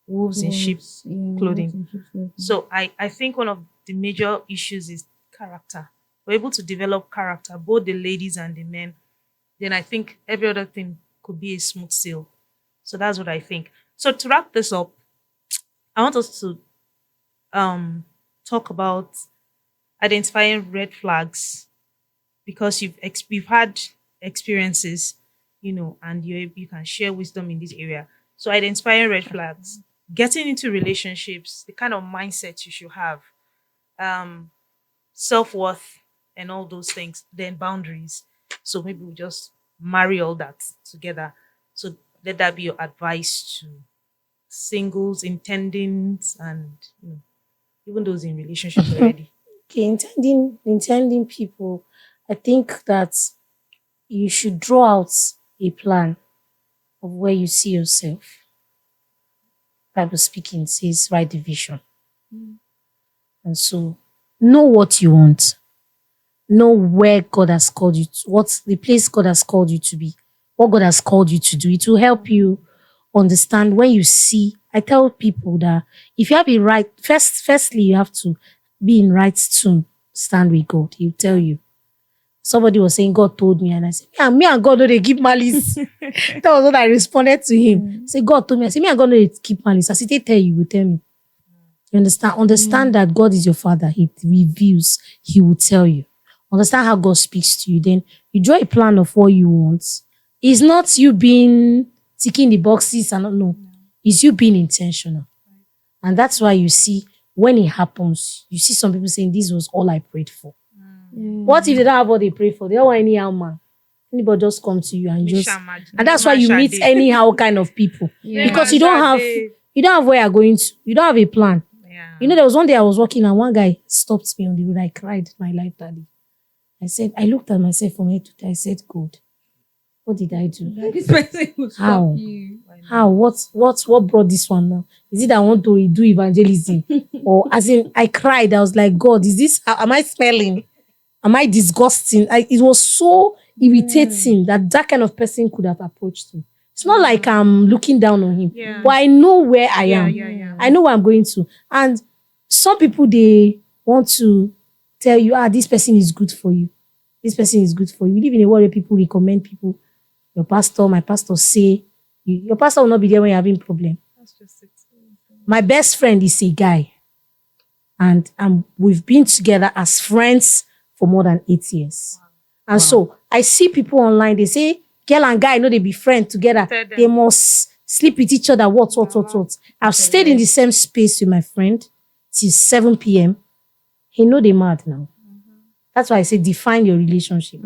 wolves in sheep's clothing. So I think one of the major issues is character. We're able to develop character, both the ladies and the men, then I think every other thing could be a smooth sail. So that's what I think. So to wrap this up, I want us to talk about identifying red flags, because you've had experiences, and you can share wisdom in this area. So identifying red flags, getting into relationships, the kind of mindset you should have, self-worth and all those things, then boundaries. So maybe we just marry all that together. So let that be your advice to singles, intending, and even those in relationships already. Okay, intending people, I think that you should draw out a plan of where you see yourself. Bible speaking says write the vision. And so know what you want. Know where God has called you to, what's the place God has called you to be, what God has called you to do. It will help you understand when you see. I tell people that if you have a right, firstly, you have to be in right tune, stand with God. He'll tell you. Somebody was saying, God told me, and I said, yeah, me and God know they keep malice. That was what I responded to him. Say, God told me. I said, me and God know they keep malice. I said, they tell you, will tell me. You understand? Understand that God is your father. He reveals. He will tell you. Understand how God speaks to you. Then you draw a plan of what you want. It's not you being ticking the boxes and no. It's you being intentional. And that's why you see when it happens, you see some people saying, this was all I prayed for. What if they don't have what they pray for? They don't want anyhow man. Anybody just come to you and and that's why you meet anyhow kind of people. Because you don't have where you're going to. You don't have a plan. There was one day I was walking and one guy stopped me on the road. I cried my life that day. I looked at myself from head to toe. I said, God, what did I do? This person will stop you. How? What brought this one now? Is it that I want to do evangelism? Or as in, I cried. I was like, God, is this, am I smelling? Am I disgusting? It was so irritating that kind of person could have approached me. It's not like I'm looking down on him, but I know where I am. I know where I'm going to. And some people, they want to tell you, this person is good for you. This person is good for you. We live in a world where people recommend people. Your pastor, my pastor say, your pastor will not be there when you're having a problem. That's just it. My best friend is a guy. And we've been together as friends for more than 8 years. Wow. And so I see people online, they say, girl and guy, they be friends together. They must sleep with each other. What. I've stayed in the same space with my friend till 7 p.m. He know they mad now. That's why I say define your relationship.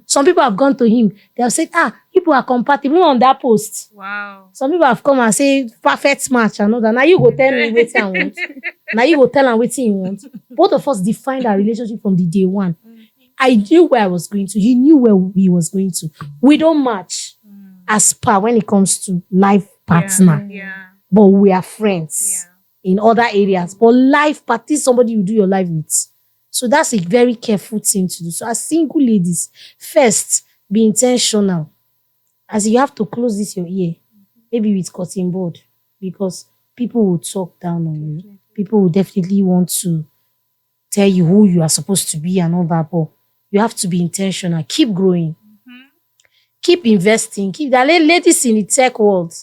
Some people have gone to him. They have said, people are compatible on that post. Wow. Some people have come and say perfect match and all that. Now you go tell me what I want. Now you go tell him what he wants. Both of us defined our relationship from the day one. I knew where I was going to. He knew where he was going to. We don't match as per when it comes to life partner. Yeah. But we are friends in other areas. But life partner is somebody you do your life with. So that's a very careful thing to do. So as single ladies, first, be intentional. As you have to close this your ear, maybe with cotton board, because people will talk down on you. People will definitely want to tell you who you are supposed to be and all that. But you have to be intentional. Keep growing. Keep investing. Keep the ladies in the tech world.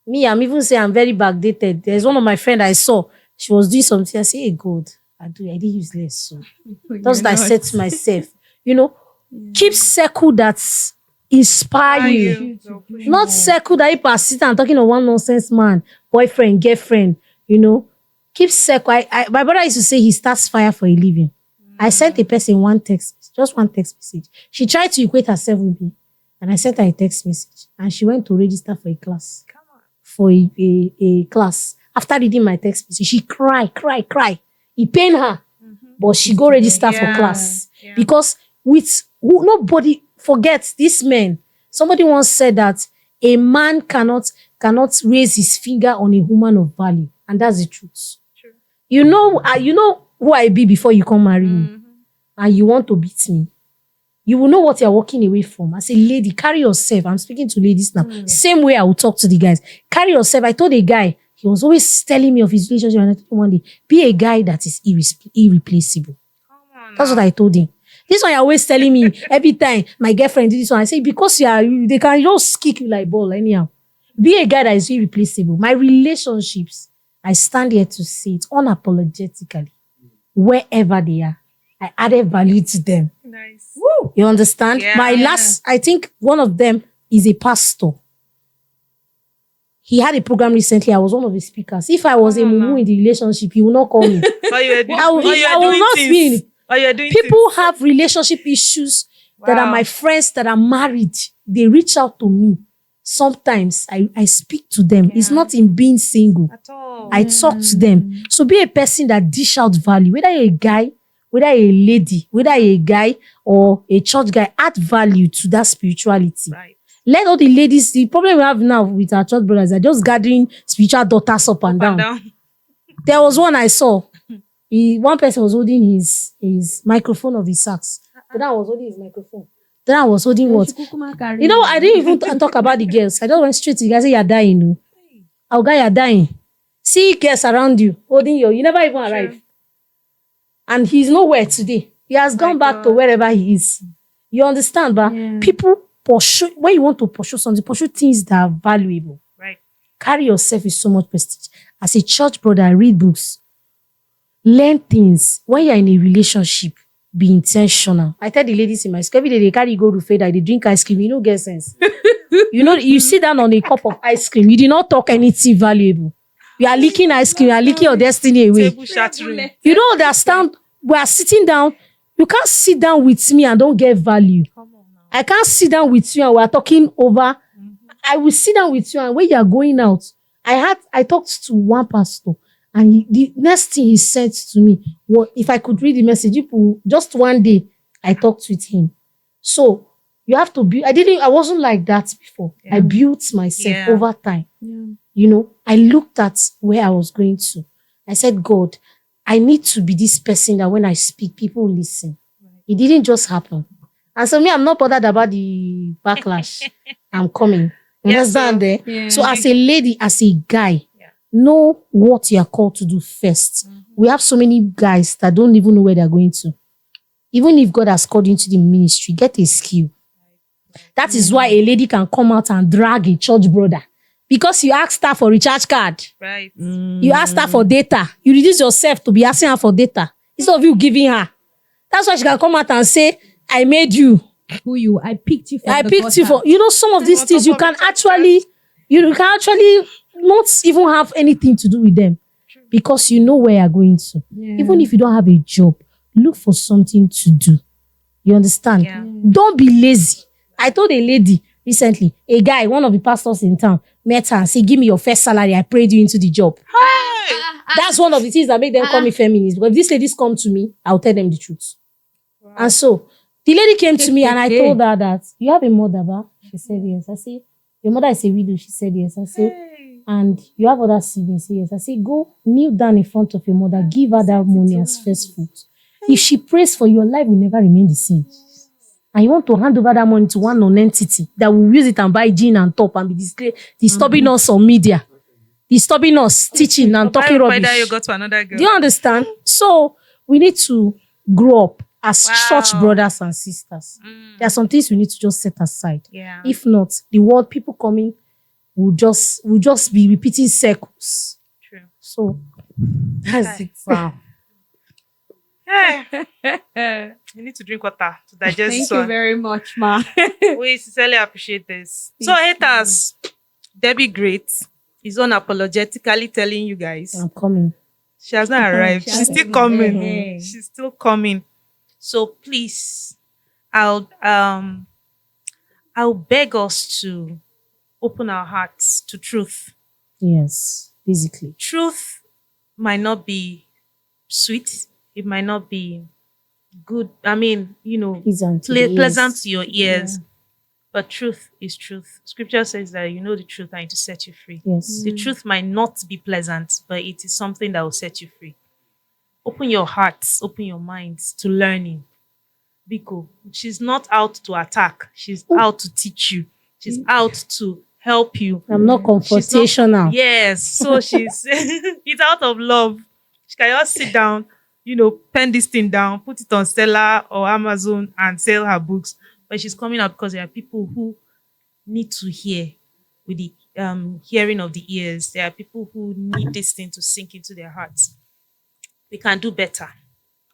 Me, I'm even saying I'm very backdated. There's one of my friends I saw. She was doing something. I say, hey, God, I did useless. So that's what I said to myself. Keep circle that's inspire you. Not circle that you pass sit and talking to one nonsense man, boyfriend, girlfriend. Keep circle. My brother used to say he starts fire for a living. I sent a person just one text message. She tried to equate herself with me. And I sent her a text message. And she went to register for a class. For a class. After reading my text message, she cried. It pained her. But she go register for class. Yeah. Because nobody forgets this man. Somebody once said that a man cannot raise his finger on a woman of value. And that's the truth. True. You know who I be before you come marry me. And you want to beat me. You will know what you're walking away from. As a lady, carry yourself. I'm speaking to ladies now. Same way I will talk to the guys. Carry yourself. I told a guy, he was always telling me of his relationship. And I told him one day, be a guy that is irreplaceable. That's what I told him. This one you're always telling me every time my girlfriend did this one. I say, because they can just kick you like ball anyhow. Be a guy that is irreplaceable. My relationships, I stand here to say it unapologetically. Wherever they are, I added value to them. Nice. Woo! You understand? Yeah. My last, I think one of them is a pastor. He had a program recently. I was one of the speakers. If I was a mumu in the relationship, he will not call me. I will not be. People have relationship issues that are my friends that are married. They reach out to me. Sometimes I speak to them. It's not in being single. At all. I talk to them. So be a person that dish out value. Whether you're a guy, whether a lady, whether a guy or a church guy, add value to that spirituality. Right. Let all the ladies, the problem we have now with our church brothers are just gathering spiritual daughters up and down. There was one I saw. One person was holding his microphone of his sax. The other was holding his microphone. The other was holding what? I didn't even talk about the girls. I just went straight to the guys. Say, you're dying. Our guy, you're dying. See girls around you holding you never even arrive. And he's nowhere today. He has gone back to wherever he is. You understand, but people pursue, when you want to pursue something, pursue things that are valuable. Right. Carry yourself with so much prestige. As a church brother, read books. Learn things. When you're in a relationship, be intentional. I tell the ladies in my school, every day they carry go to Feda, they drink ice cream. You don't get sense. You sit down on a cup of ice cream. You did not talk anything valuable. You are leaking ice cream. You are leaking your destiny away. You don't understand. We are sitting down. You can't sit down with me and don't get value. I can't sit down with you and we are talking over. I will sit down with you and when you are going out, I talked to one pastor and the next thing he said to me, well, if I could read the message, just one day I talked with him. So you have to be. I wasn't like that before. Yeah. I built myself over time. Yeah. I looked at where I was going to. I said, God, I need to be this person that when I speak, people listen. Right. It didn't just happen. And so me, I'm not bothered about the backlash. I'm coming. Understand there? Yeah. So as a lady, as a guy, know what you are called to do first. Mm-hmm. We have so many guys that don't even know where they're going to. Even if God has called you into the ministry, get a skill. That is why a lady can come out and drag a church brother. Because you asked her for recharge card. Right. You asked her for data. You reduce yourself to be asking her for data. Instead of you giving her. That's why she can come out and say, I made you. I picked you for some of these things you can actually not even have anything to do with them. Because you know where you're going to. Yeah. Even if you don't have a job, look for something to do. You understand? Yeah. Don't be lazy. I told a lady recently, a guy, one of the pastors in town, met her and said, give me your first salary. I prayed you into the job. That's one of the things that make them call me feminist. Because if these ladies come to me, I'll tell them the truth. Wow. And so the lady came to me and I told her that, you have a mother, ba? She said, yes. I said, your mother is a widow. She said, yes. I said, and you have other siblings? Yes. I said, go kneel down in front of your mother. Give her that money as first fruit. If she prays for your life, will never remain the same. And you want to hand over that money to one non-entity that will use it and buy gin and top and be disturbing us on media, disturbing us, teaching and talking rubbish. You got to another girl. Do you understand? So we need to grow up as church brothers and sisters. There are some things we need to just set aside. Yeah. If not, the world people coming will just be repeating circles. True. So that's it. Wow. You need to drink water to digest this Thank you one. very much, ma. We sincerely appreciate this. So haters, Debbie Great is unapologetically telling you guys I'm coming. she has not arrived. She She's hasn't still even coming. there. She's still coming. So please, I'll beg us to open our hearts to truth. Yes, basically. Truth might not be sweet. It might not be good. I mean, Pleasant to the ears. pleasant to your ears. But truth is truth. Scripture says that you know the truth and it will set you free. Yes. The truth might not be pleasant, but it is something that will set you free. Open your hearts, open your minds to learning. Biko, she's not out to attack. She's out to teach you. She's out to help you. I'm not confrontational. Yes. So she's it's out of love. She can just sit down, pen this thing down, put it on Stella or Amazon and sell her books. But she's coming out because there are people who need to hear with the hearing of the ears. There are people who need this thing to sink into their hearts. We can do better.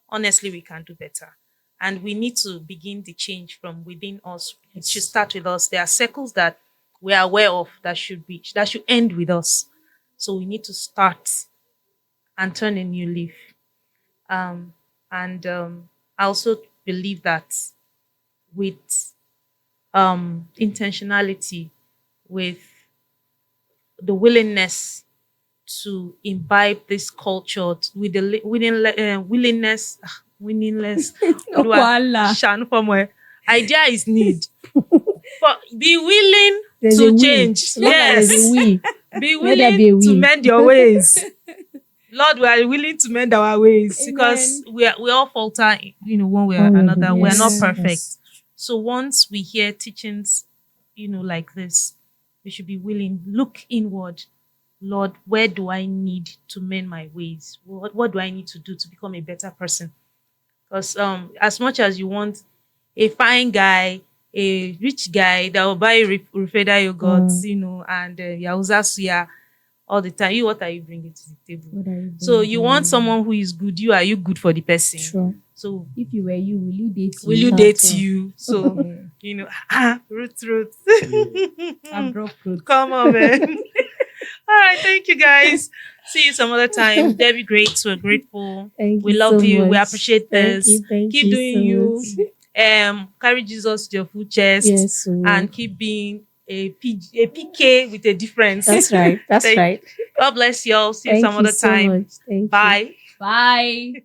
Honestly, we can do better. And we need to begin the change from within us. It should start with us. There are circles that we are aware of that should end with us. So we need to start and turn a new leaf. I also believe that with intentionality, with the willingness to imbibe this culture, with the willingness. Idea is need. But be willing to change. Yes. Be willing to mend your ways. Lord, we are willing to mend our ways. Amen. Because we all falter, one way or another. Yes. We are not perfect. Yes. So once we hear teachings, like this, we should be willing. Look inward. Lord, where do I need to mend my ways? What do I need to do to become a better person? Because as much as you want a fine guy, a rich guy that will buy Reflector yogurt, and Yauza suya all the time, what are you bringing to the table? So you want someone who is good. Are you good for the person? Sure. So if you were you, will you date you? Will you date you? So root. I've dropped root. Come on, man. All right, thank you guys. See you some other time. Debbie Great, we're grateful. Thank we you love so you. much. We appreciate this. Thank keep you doing so you. much. Carry Jesus to your full chest. Yes, so and keep being a PK with a difference. That's right. That's right. God bless you all. See you some other time. Bye. Bye.